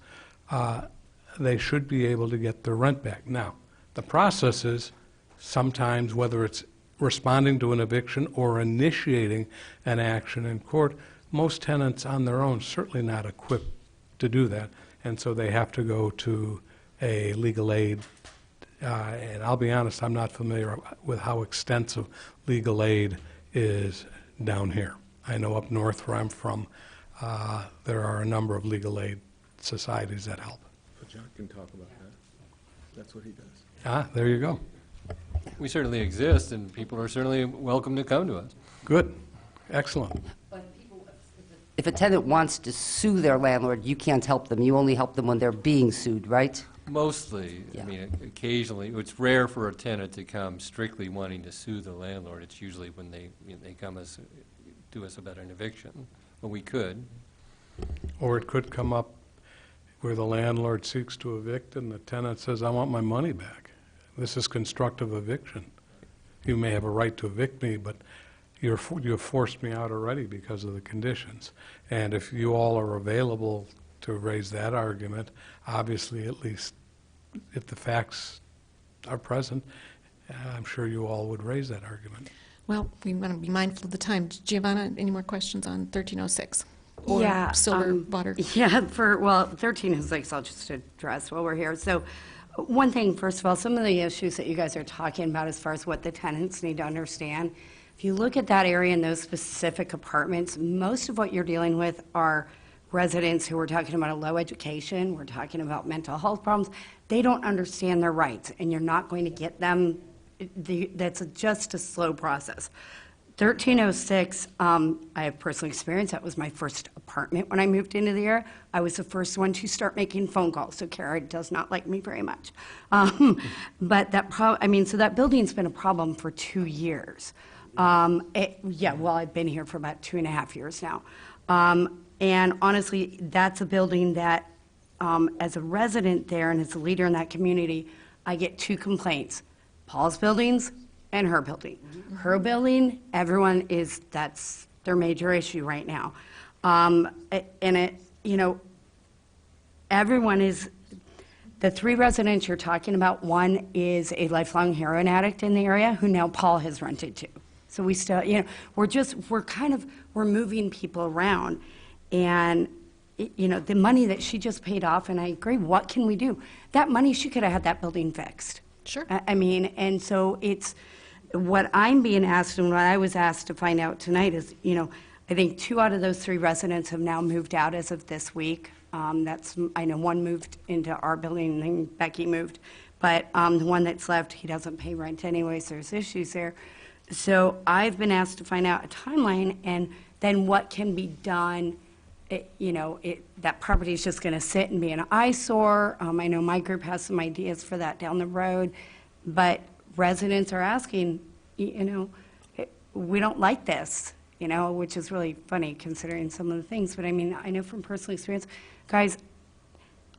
they should be able to get their rent back. Now, the process is sometimes, whether it's responding to an eviction or initiating an action in court, most tenants on their own certainly not equipped to do that, and so they have to go to a legal aid. And I'll be honest, I'm not familiar with how extensive legal aid is down here. I know up north where I'm from, there are a number of legal aid societies that help. Well, John can talk about that. That's what he does. Ah, there you go. We certainly exist, and people are certainly welcome to come to us. Good. Excellent. If a tenant wants to sue their landlord, you can't help them. You only help them when they're being sued, right? Mostly. Yeah. I mean, occasionally. It's rare for a tenant to come strictly wanting to sue the landlord. It's usually when they come to us about an eviction. But we could. Or it could come up where the landlord seeks to evict and the tenant says, "I want my money back." This is constructive eviction. You may have a right to evict me, but you have forced me out already because of the conditions. And if you all are available to raise that argument, obviously, at least if the facts are present, I'm sure you all would raise that argument. Well, we want to be mindful of the time. Giovanna, any more questions on 1306? Or Yeah, silver water? Yeah, 1306, I'll just address while we're here. So one thing, first of all, some of the issues that you guys are talking about as far as what the tenants need to understand, if you look at that area and those specific apartments, most of what you're dealing with are residents who are talking about a low education, we're talking about mental health problems. They don't understand their rights, and you're not going to get them. That's just a slow process. 1306, I have personal experience. That was my first apartment when I moved into the area. I was the first one to start making phone calls, so Kara does not like me very much. But so that building's been a problem for 2 years. I've been here for about 2.5 years now. And honestly, that's a building that, as a resident there and as a leader in that community, I get 2 complaints: Paul's buildings and her building. Her building, that's their major issue right now. Everyone is, the 3 residents you're talking about, one is a lifelong heroin addict in the area who now Paul has rented to. So we still, we're moving people around. And, the money that she just paid off, and I agree, what can we do? That money, she could have had that building fixed. Sure. And so it's, what I'm being asked and what I was asked to find out tonight is, I think 2 out of those 3 residents have now moved out as of this week. I know one moved into our building and Becky moved, but the one that's left, he doesn't pay rent anyway, so there's issues there. So I've been asked to find out a timeline and then what can be done. That property is just going to sit and be an eyesore. I know my group has some ideas for that down the road, but residents are asking, we don't like this, which is really funny considering some of the things. But I know from personal experience, guys,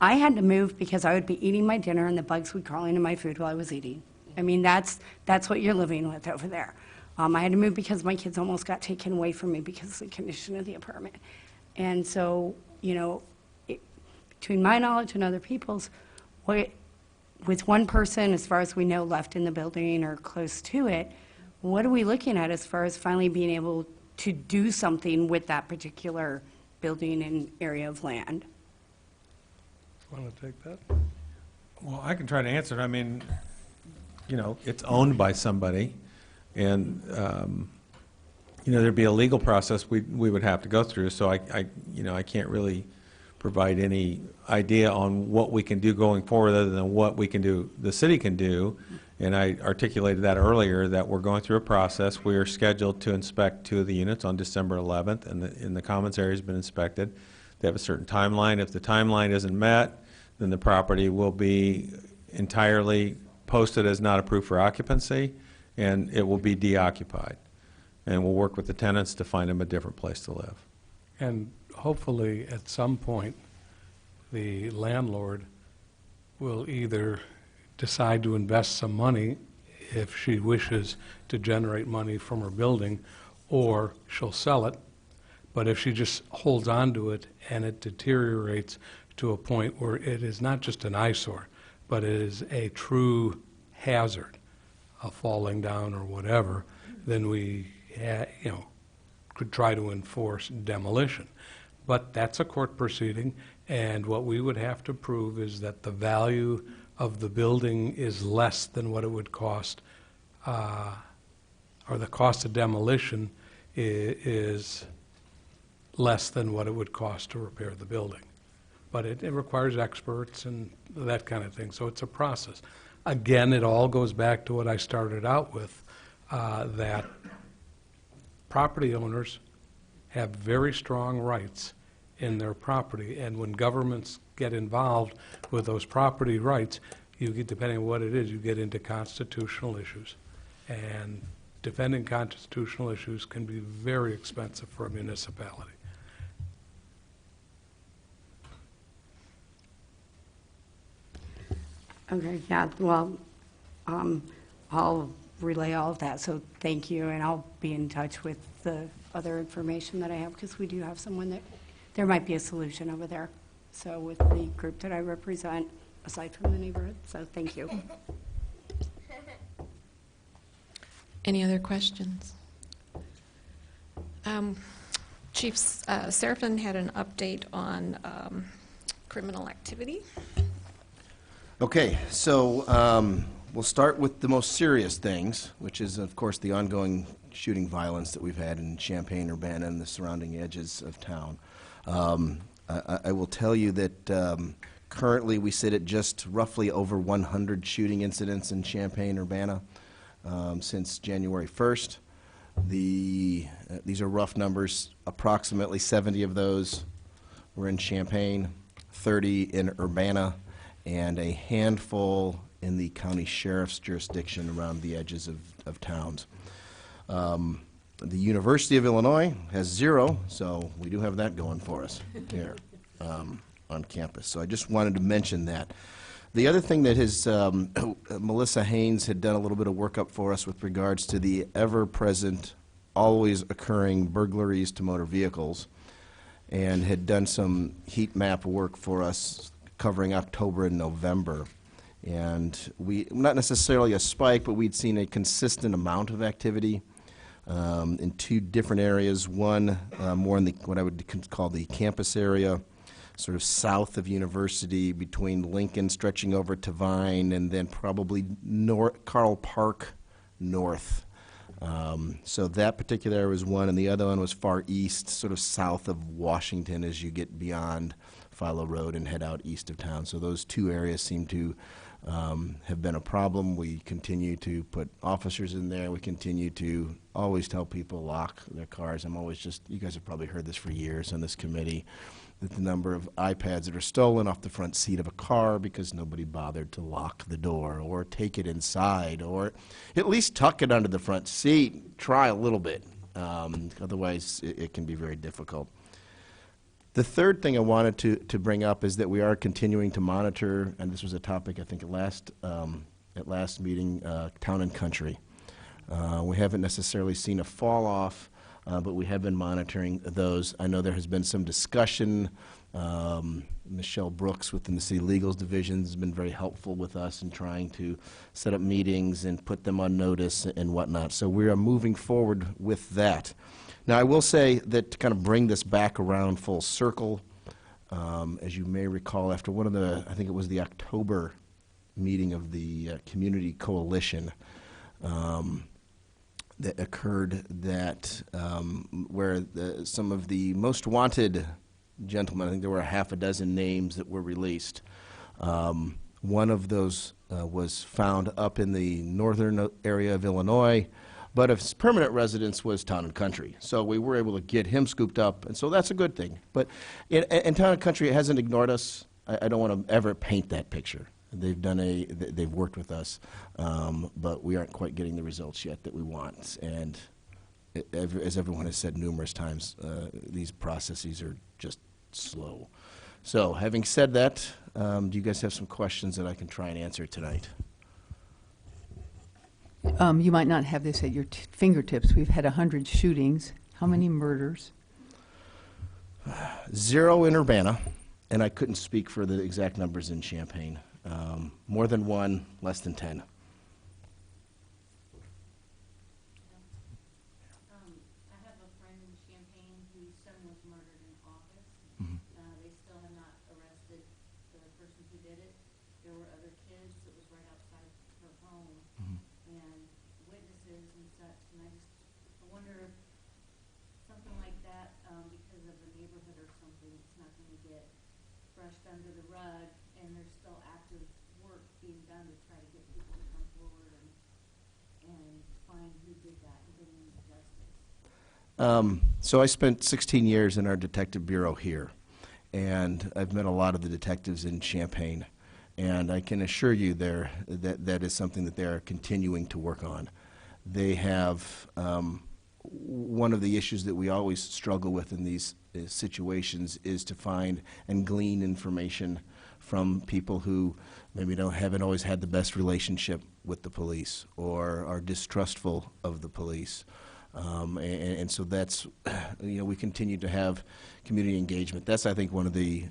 I had to move because I would be eating my dinner and the bugs would crawl into my food while I was eating. That's what you're living with over there. I had to move because my kids almost got taken away from me because of the condition of the apartment. And so, between my knowledge and other people's, with one person, as far as we know, left in the building or close to it, what are we looking at as far as finally being able to do something with that particular building and area of land? Want to take that? Well, I can try to answer it. It's owned by somebody, and, there'd be a legal process we would have to go through, so I can't really provide any idea on what we can do going forward other than what we can do, the city can do. And I articulated that earlier, that we're going through a process. We are scheduled to inspect 2 of the units on December 11th, and the commons area has been inspected. They have a certain timeline. If the timeline isn't met, then the property will be entirely posted as not approved for occupancy, and it will be deoccupied. And we'll work with the tenants to find them a different place to live. And hopefully, at some point, the landlord will either decide to invest some money if she wishes to generate money from her building, or she'll sell it. But if she just holds on to it and it deteriorates to a point where it is not just an eyesore, but it is a true hazard of falling down or whatever, then we could try to enforce demolition. But that's a court proceeding, and what we would have to prove is that the value of the building is less than what it would cost, or the cost of demolition is less than what it would cost to repair the building. But it requires experts and that kind of thing, so it's a process. Again, it all goes back to what I started out with, that property owners have very strong rights in their property, and when governments get involved with those property rights, you get, depending on what it is, you get into constitutional issues. And defending constitutional issues can be very expensive for a municipality. Okay, yeah, well, I'll relay all of that, so thank you, and I'll be in touch with the other information that I have, because we do have someone that, there might be a solution over there, so with the group that I represent, aside from the neighborhood, so thank you. Any other questions? Chief Serafin had an update on criminal activity. Okay, so we'll start with the most serious things, which is, of course, the ongoing shooting violence that we've had in Champaign, Urbana, and the surrounding edges of town. I will tell you that currently we sit at just roughly over 100 shooting incidents in Champaign, Urbana since January 1st. These are rough numbers. Approximately 70 of those were in Champaign, 30 in Urbana, and a handful in the county sheriff's jurisdiction around the edges of towns. The University of Illinois has 0, so we do have that going for us here on campus. So I just wanted to mention that. The other thing that has, Melissa Haynes had done a little bit of workup for us with regards to the ever-present, always occurring burglaries to motor vehicles, and had done some heat map work for us covering October and November. And not necessarily a spike, but we'd seen a consistent amount of activity in 2 different areas. One more in what I would call the campus area, sort of south of University, between Lincoln, stretching over to Vine, and then probably Carl Park north. So that particular area was one, and the other one was far east, sort of south of Washington as you get beyond Philo Road and head out east of town. So those 2 areas seem to have been a problem. We continue to put officers in there. We continue to always tell people lock their cars. You guys have probably heard this for years on this committee, that the number of iPads that are stolen off the front seat of a car because nobody bothered to lock the door or take it inside or at least tuck it under the front seat. Try a little bit. Otherwise, it can be very difficult. The third thing I wanted to bring up is that we are continuing to monitor, and this was a topic I think at last meeting, Town and Country. We haven't necessarily seen a fall off, but we have been monitoring those. I know there has been some discussion. Michelle Brooks within the City Legals Division has been very helpful with us in trying to set up meetings and put them on notice and whatnot. So we are moving forward with that. Now, I will say that to kind of bring this back around full circle, as you may recall, after one of I think it was the October meeting of the Community Coalition, that occurred where some of the most wanted gentlemen, I think there were 6 names that were released. One of those was found up in the northern area of Illinois, but his permanent residence was Town and Country. So we were able to get him scooped up, and so that's a good thing. But in Town and Country, it hasn't ignored us. I don't want to ever paint that picture. They've worked with us, but we aren't quite getting the results yet that we want. And as everyone has said numerous times, these processes are just slow. So having said that, do you guys have some questions that I can try and answer tonight? You might not have this at your fingertips. We've had 100 shootings. How many murders? 0 in Urbana, and I couldn't speak for the exact numbers in Champaign. More than 1, less than 10. I have a friend in Champaign whose son was murdered in August. They still have not arrested the person who did it. There were other kids that was right outside her home, and witnesses and such. And I wonder if something like that, because of the neighborhood or something, it's not going to get brushed under the rug, and there's still active work being done to try to get people to come forward and find who did that and bring them to justice. So I spent 16 years in our detective bureau here, and I've met a lot of the detectives in Champaign, and I can assure you that is something that they're continuing to work on. They have one of the issues that we always struggle with in these situations is to find and glean information from people who maybe haven't always had the best relationship with the police or are distrustful of the police. And so that's, we continue to have community engagement. That's, I think, one of the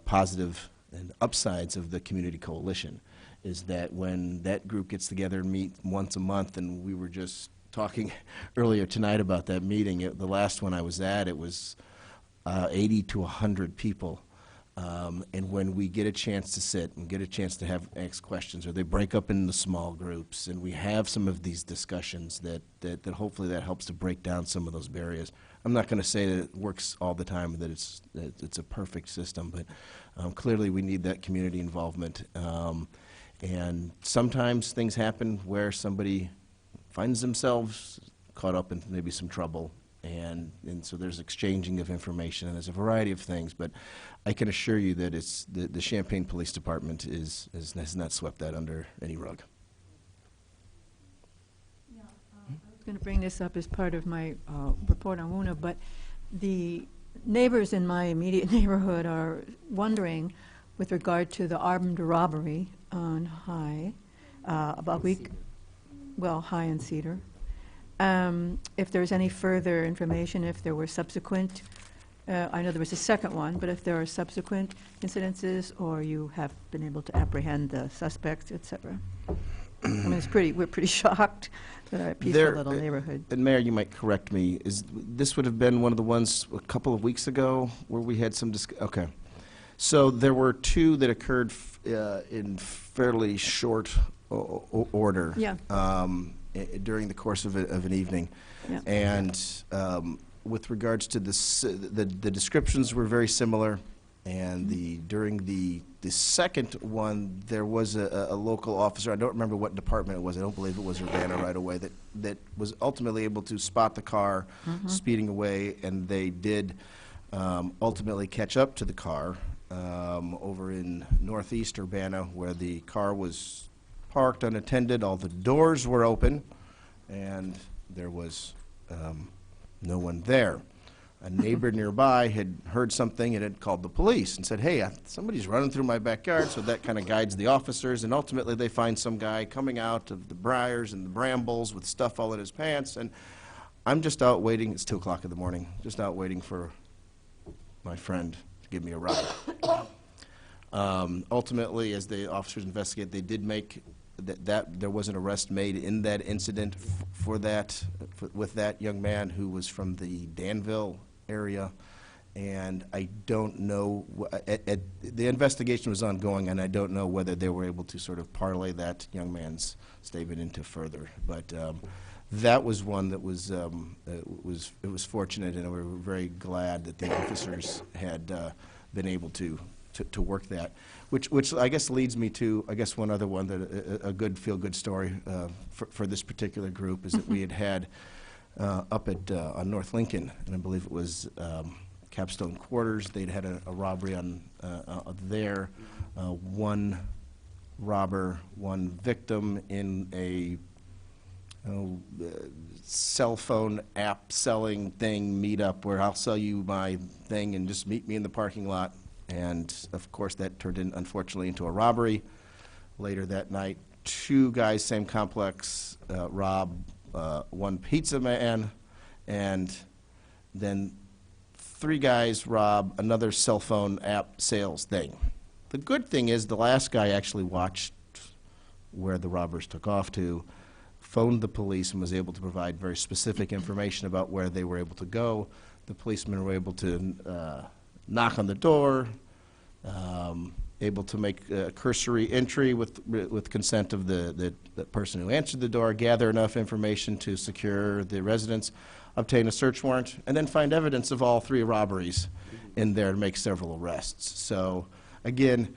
positive and upsides of the Community Coalition, is that when that group gets together and meet once a month, and we were just talking earlier tonight about that meeting, the last one I was at, it was 80 to 100 people. And when we get a chance to sit and get a chance to ask questions, or they break up into small groups, and we have some of these discussions that hopefully that helps to break down some of those barriers. I'm not going to say that it works all the time, that it's a perfect system, but clearly we need that community involvement. And sometimes things happen where somebody finds themselves caught up in maybe some trouble. And so there's exchanging of information, and there's a variety of things. But I can assure you that it's the Champaign Police Department has not swept that under any rug. I was going to bring this up as part of my report on WUNA, but the neighbors in my immediate neighborhood are wondering, with regard to the armed robbery on High, about High and Cedar, if there's any further information, if there were subsequent, I know there was a second one, but if there are subsequent incidences, or you have been able to apprehend the suspects, et cetera. I mean, we're pretty shocked that our peaceful little neighborhood. And Mayor, you might correct me, this would have been one of the ones a couple of weeks ago where we had some okay. So there were two that occurred in fairly short order. Yeah. During the course of an evening. Yeah. And with regards to the descriptions were very similar, and during the second one, there was a local officer, I don't remember what department it was, I don't believe it was Urbana right away, that was ultimately able to spot the car speeding away, and they did ultimately catch up to the car over in northeast Urbana, where the car was parked unattended, all the doors were open, and there was no one there. A neighbor nearby had heard something and had called the police and said, hey, somebody's running through my backyard, so that kind of guides the officers, and ultimately they find some guy coming out of the briars and the brambles with stuff all in his pants, and I'm just out waiting, it's 2 o'clock in the morning, just out waiting for my friend to give me a ride. Ultimately, as the officers investigate, they did make that there was an arrest made in that incident with that young man who was from the Danville area, and I don't know, the investigation was ongoing, and I don't know whether they were able to sort of parlay that young man's statement into further, but that was one that was it was fortunate, and we were very glad that the officers had been able to work that, which I guess leads me to, I guess, one other one, that a good feel-good story for this particular group is that we had up at on North Lincoln, and I believe it was Capstone Quarters. They'd had a robbery on there. One robber, one victim in a cell phone app selling thing meetup where I'll sell you my thing and just meet me in the parking lot. And of course that turned in, unfortunately, into a robbery. Later that night, two guys, same complex, rob one pizza man, and then three guys rob another cell phone app sales thing. The good thing is the last guy actually watched where the robbers took off to, phoned the police, and was able to provide very specific information about where they were able to go. The policemen were able to knock on the door, able to make a cursory entry with consent of the person who answered the door, gather enough information to secure the residence, obtain a search warrant, and then find evidence of all three robberies in there to make several arrests. So again,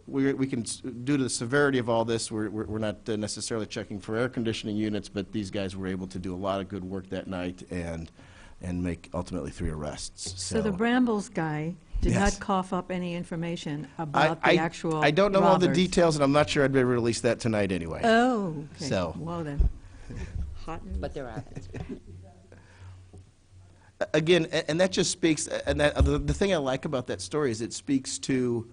we can, due to the severity of all this, we're not necessarily checking for air conditioning units, but these guys were able to do a lot of good work that night and make ultimately 3 arrests. So the Brambles guy did Yes. not cough up any information about the actual I don't know all the robbers. details, and I'm not sure I'd be able to release that tonight anyway. Oh, okay. So. Well then. Hot news. But there are. Again, and that just speaks, and that, the thing I like about that story is it speaks to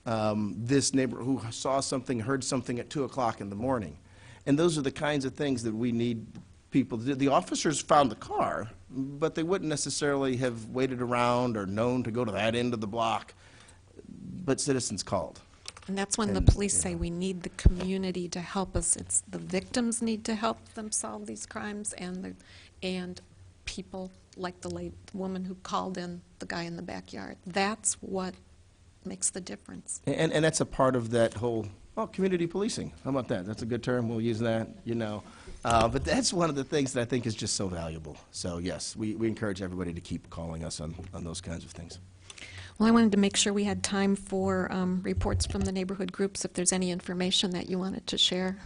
this neighbor who saw something, heard something at 2 o'clock in the morning. And those are the kinds of things that we need people to do. The officers found the car, but they wouldn't necessarily have waited around or known to go to that end of the block, but citizens called. And that's when the And, police yeah. say we need the community to help us. It's the victims need to help them solve these crimes, and people like the woman who called in the guy in the backyard. That's what makes the difference. And that's a part of that whole, community policing. How about that? That's a good term. We'll use that, But that's one of the things that I think is just so valuable. So yes, we encourage everybody to keep calling us on those kinds of things. Well, I wanted to make sure we had time for reports from the neighborhood groups, if there's any information that you wanted to share.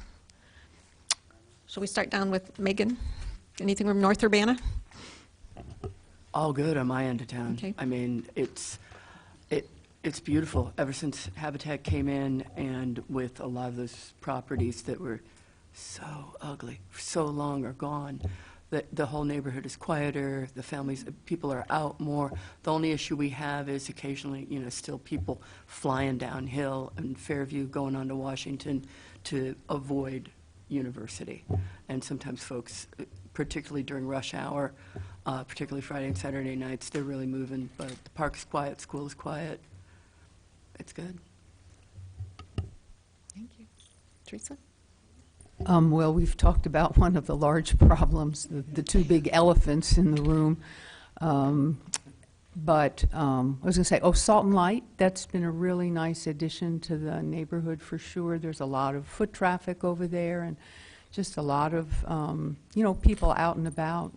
Shall we start down with Megan? Anything from North Urbana? All good on my end of town. Okay. I mean, it's beautiful. Ever since Habitat came in, and with a lot of those properties that were so ugly, for so long are gone, the whole neighborhood is quieter, the families, people are out more. The only issue we have is occasionally, still people flying downhill in Fairview, going on to Washington to avoid University. And sometimes folks, particularly during rush hour, particularly Friday and Saturday nights, they're really moving, but the park's quiet, school is quiet. It's good. Thank you. Teresa? Well, we've talked about one of the large problems, the two big elephants in the room. But I was going to say, Salt and Light, that's been a really nice addition to the neighborhood for sure. There's a lot of foot traffic over there and just a lot of, people out and about.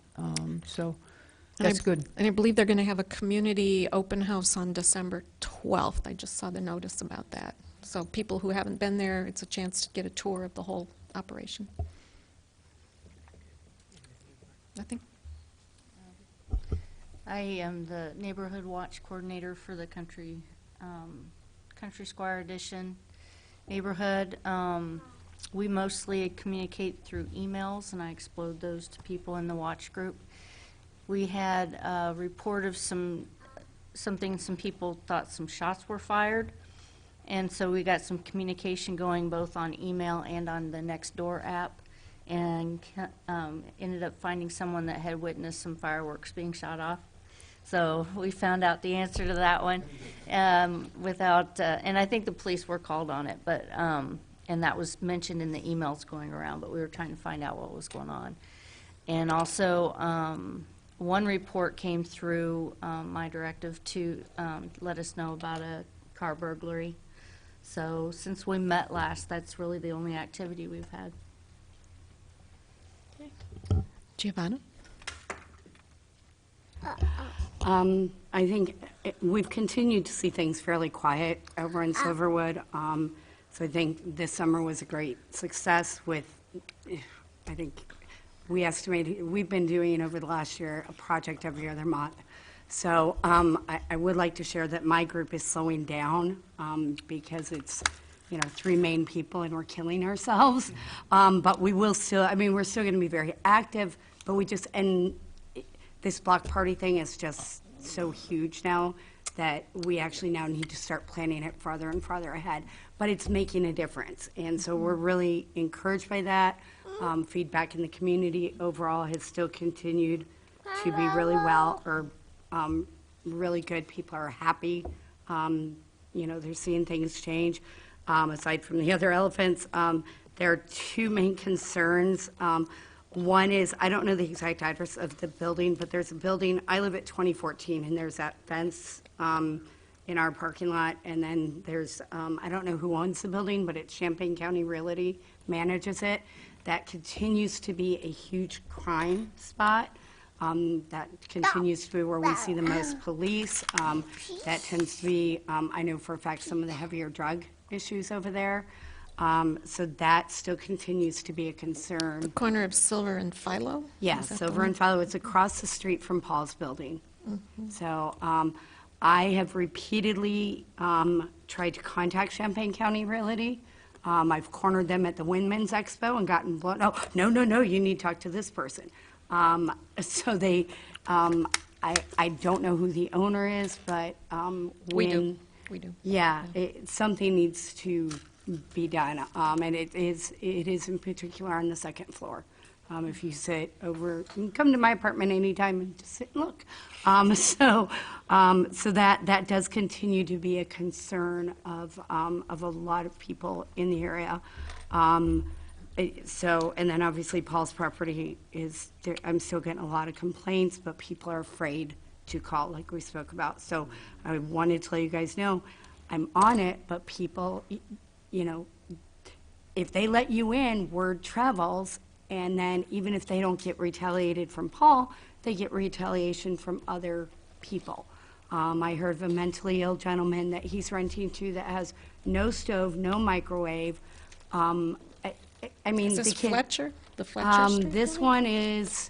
So that's good. And I believe they're going to have a community open house on December 12th. I just saw the notice about that. So people who haven't been there, it's a chance to get a tour of the whole operation. Nothing? I am the neighborhood watch coordinator for the Country Squire Edition neighborhood. We mostly communicate through emails, and I explode those to people in the watch group. We had a report of some people thought some shots were fired, and so we got some communication going both on email and on the Nextdoor app, and ended up finding someone that had witnessed some fireworks being shot off. So we found out the answer to that one and I think the police were called on it, but and that was mentioned in the emails going around, but we were trying to find out what was going on. And also, one report came through my directive to let us know about a car burglary. So since we met last, that's really the only activity we've had. Giovanna? I think we've continued to see things fairly quiet over in Silverwood. So I think this summer was a great success with, I think we estimated, we've been doing over the last year a project every other month. So I would like to share that my group is slowing down because it's, three main people and we're killing ourselves. But we will still, we're still going to be very active, but this block party thing is just so huge now that we actually now need to start planning it farther and farther ahead. But it's making a difference, and so we're really encouraged by that. Feedback in the community overall has still continued to be really really good. People are happy. They're seeing things change. Aside from the other elephants, there are two main concerns. One is, I don't know the exact address of the building, but there's a building, I live at 2014, and there's that fence in our parking lot, and then there's, I don't know who owns the building, but it's Champaign County Realty manages it. That continues to be a huge crime spot. That continues to be where we see the most police. That tends to be, I know for a fact, some of the heavier drug issues over there. So that still continues to be a concern. The corner of Silver and Philo? Yeah, Is that the Silver one? and Philo. It's across the street from Paul's building. So I have repeatedly tried to contact Champaign County Realty. I've cornered them at the Windmans Expo and gotten blown. Oh, no, you need to talk to this person. So they, I don't know who the owner is, but We do. Yeah, something needs to be done, and it is in particular on the second floor. If you sit over, you can come to my apartment anytime and just sit and look. So that does continue to be a concern of a lot of people in the area. And then obviously Paul's property is, I'm still getting a lot of complaints, but people are afraid to call, like we spoke about. So I wanted to let you guys know, I'm on it, but people, if they let you in, word travels, and then even if they don't get retaliated from Paul, they get retaliation from other people. I heard of a mentally ill gentleman that he's renting to that has no stove, no microwave. Is this the kid, Fletcher? The Fletcher Street This one? one is,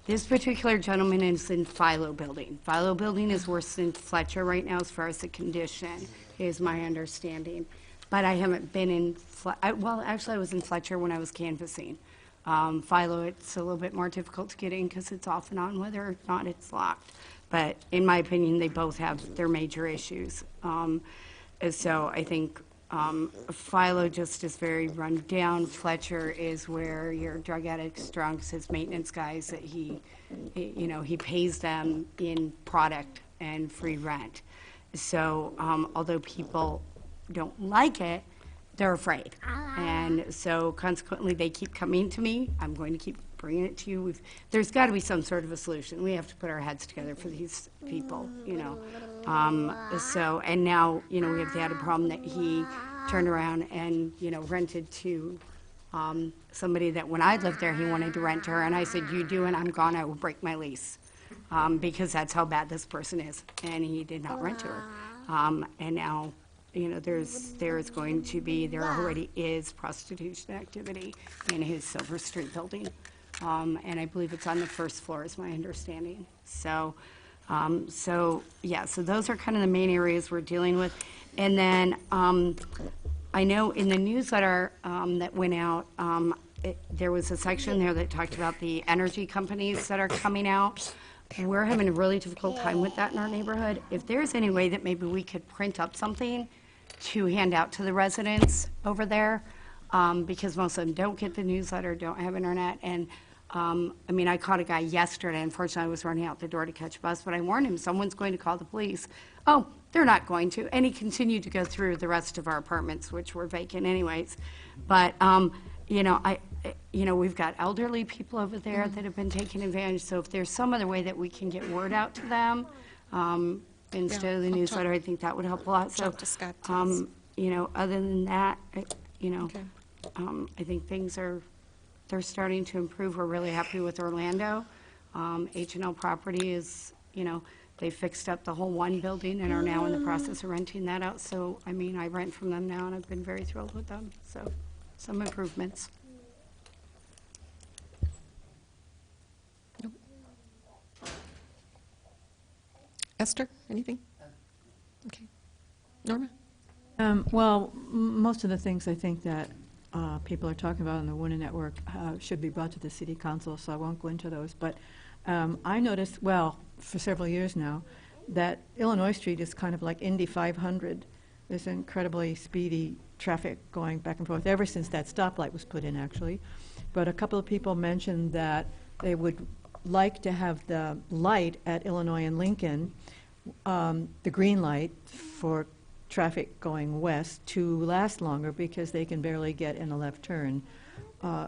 this particular gentleman is in Philo Building. Philo Building is worse than Fletcher right now as far as the condition, is my understanding. But I haven't been in, well, actually, I was in Fletcher when I was canvassing. Philo, it's a little bit more difficult to get in because it's off and on, whether or not it's locked. But in my opinion, they both have their major issues. So I think Philo just is very run down. Fletcher is where your drug addicts, drunks, his maintenance guys, that he pays them in product and free rent. So although people don't like it, they're afraid. And so consequently, they keep coming to me. I'm going to keep bringing it to you. There's got to be some sort of a solution. We have to put our heads together for these people, So, and now, we have had a problem that he turned around and, rented to somebody that when I lived there, he wanted to rent to her. And I said, you do, and I'm gone. I will break my lease. Because that's how bad this person is. And he did not rent to her. And now, there already is prostitution activity in his Silver Street building. And I believe it's on the first floor, is my understanding. So those are kind of the main areas we're dealing with. And then I know in the newsletter that went out, there was a section there that talked about the energy companies that are coming out. We're having a really difficult time with that in our neighborhood. If there's any way that maybe we could print up something to hand out to the residents over there, because most of them don't get the newsletter, don't have internet. And I caught a guy yesterday. Unfortunately, I was running out the door to catch a bus, but I warned him, someone's going to call the police. Oh, they're not going to. And he continued to go through the rest of our apartments, which were vacant anyways. But, we've got elderly people over there that have been taking advantage. So if there's some other way that we can get word out to them, instead of the newsletter, I think that would help a lot. So, Talk to Scott Tibbs. other than that, Okay. I think they're starting to improve. We're really happy with Orlando. H&L Property is, they fixed up the whole one building and are now in the process of renting that out. So, I rent from them now, and I've been very thrilled with them. So, some improvements. Esther, anything? Okay. Norma? Most of the things I think that people are talking about on the WUNA network should be brought to the city council, so I won't go into those. But I noticed, for several years now, that Illinois Street is kind of like Indy 500. There's incredibly speedy traffic going back and forth ever since that stoplight was put in, actually. But a couple of people mentioned that they would like to have the light at Illinois and Lincoln, the green light for traffic going west, to last longer because they can barely get in a left turn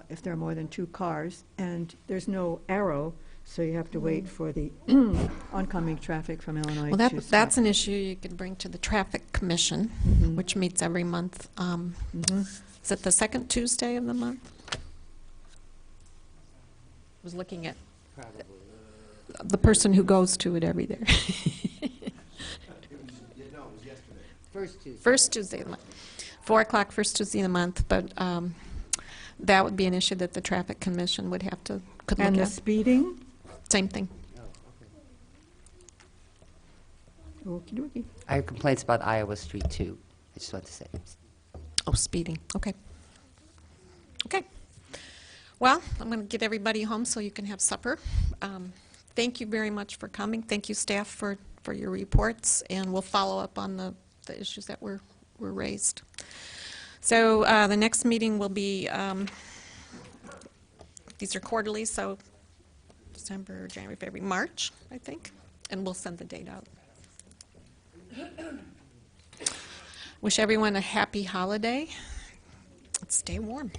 if there are more than two cars. And there's no arrow, so you have to wait for the oncoming traffic from Illinois Well, to that's stop. an issue you could bring to the Traffic Commission, which meets every month. Is it the second Tuesday of the month? I was looking at the person who goes to it every day. First Tuesday of the month. 4 o'clock, first Tuesday of the month, but that would be an issue that the Traffic Commission would have to, could And look the at. speeding? Same thing. Okey-dokey. I have complaints about Iowa Street, too. I just want to say. Oh, speeding, okay. Okay. Well, I'm going to get everybody home so you can have supper. Thank you very much for coming. Thank you, staff, for your reports, and we'll follow up on the issues that were raised. So the next meeting will be, these are quarterly, so December, January, February, March, I think, and we'll send the date out. Wish everyone a happy holiday. Stay warm.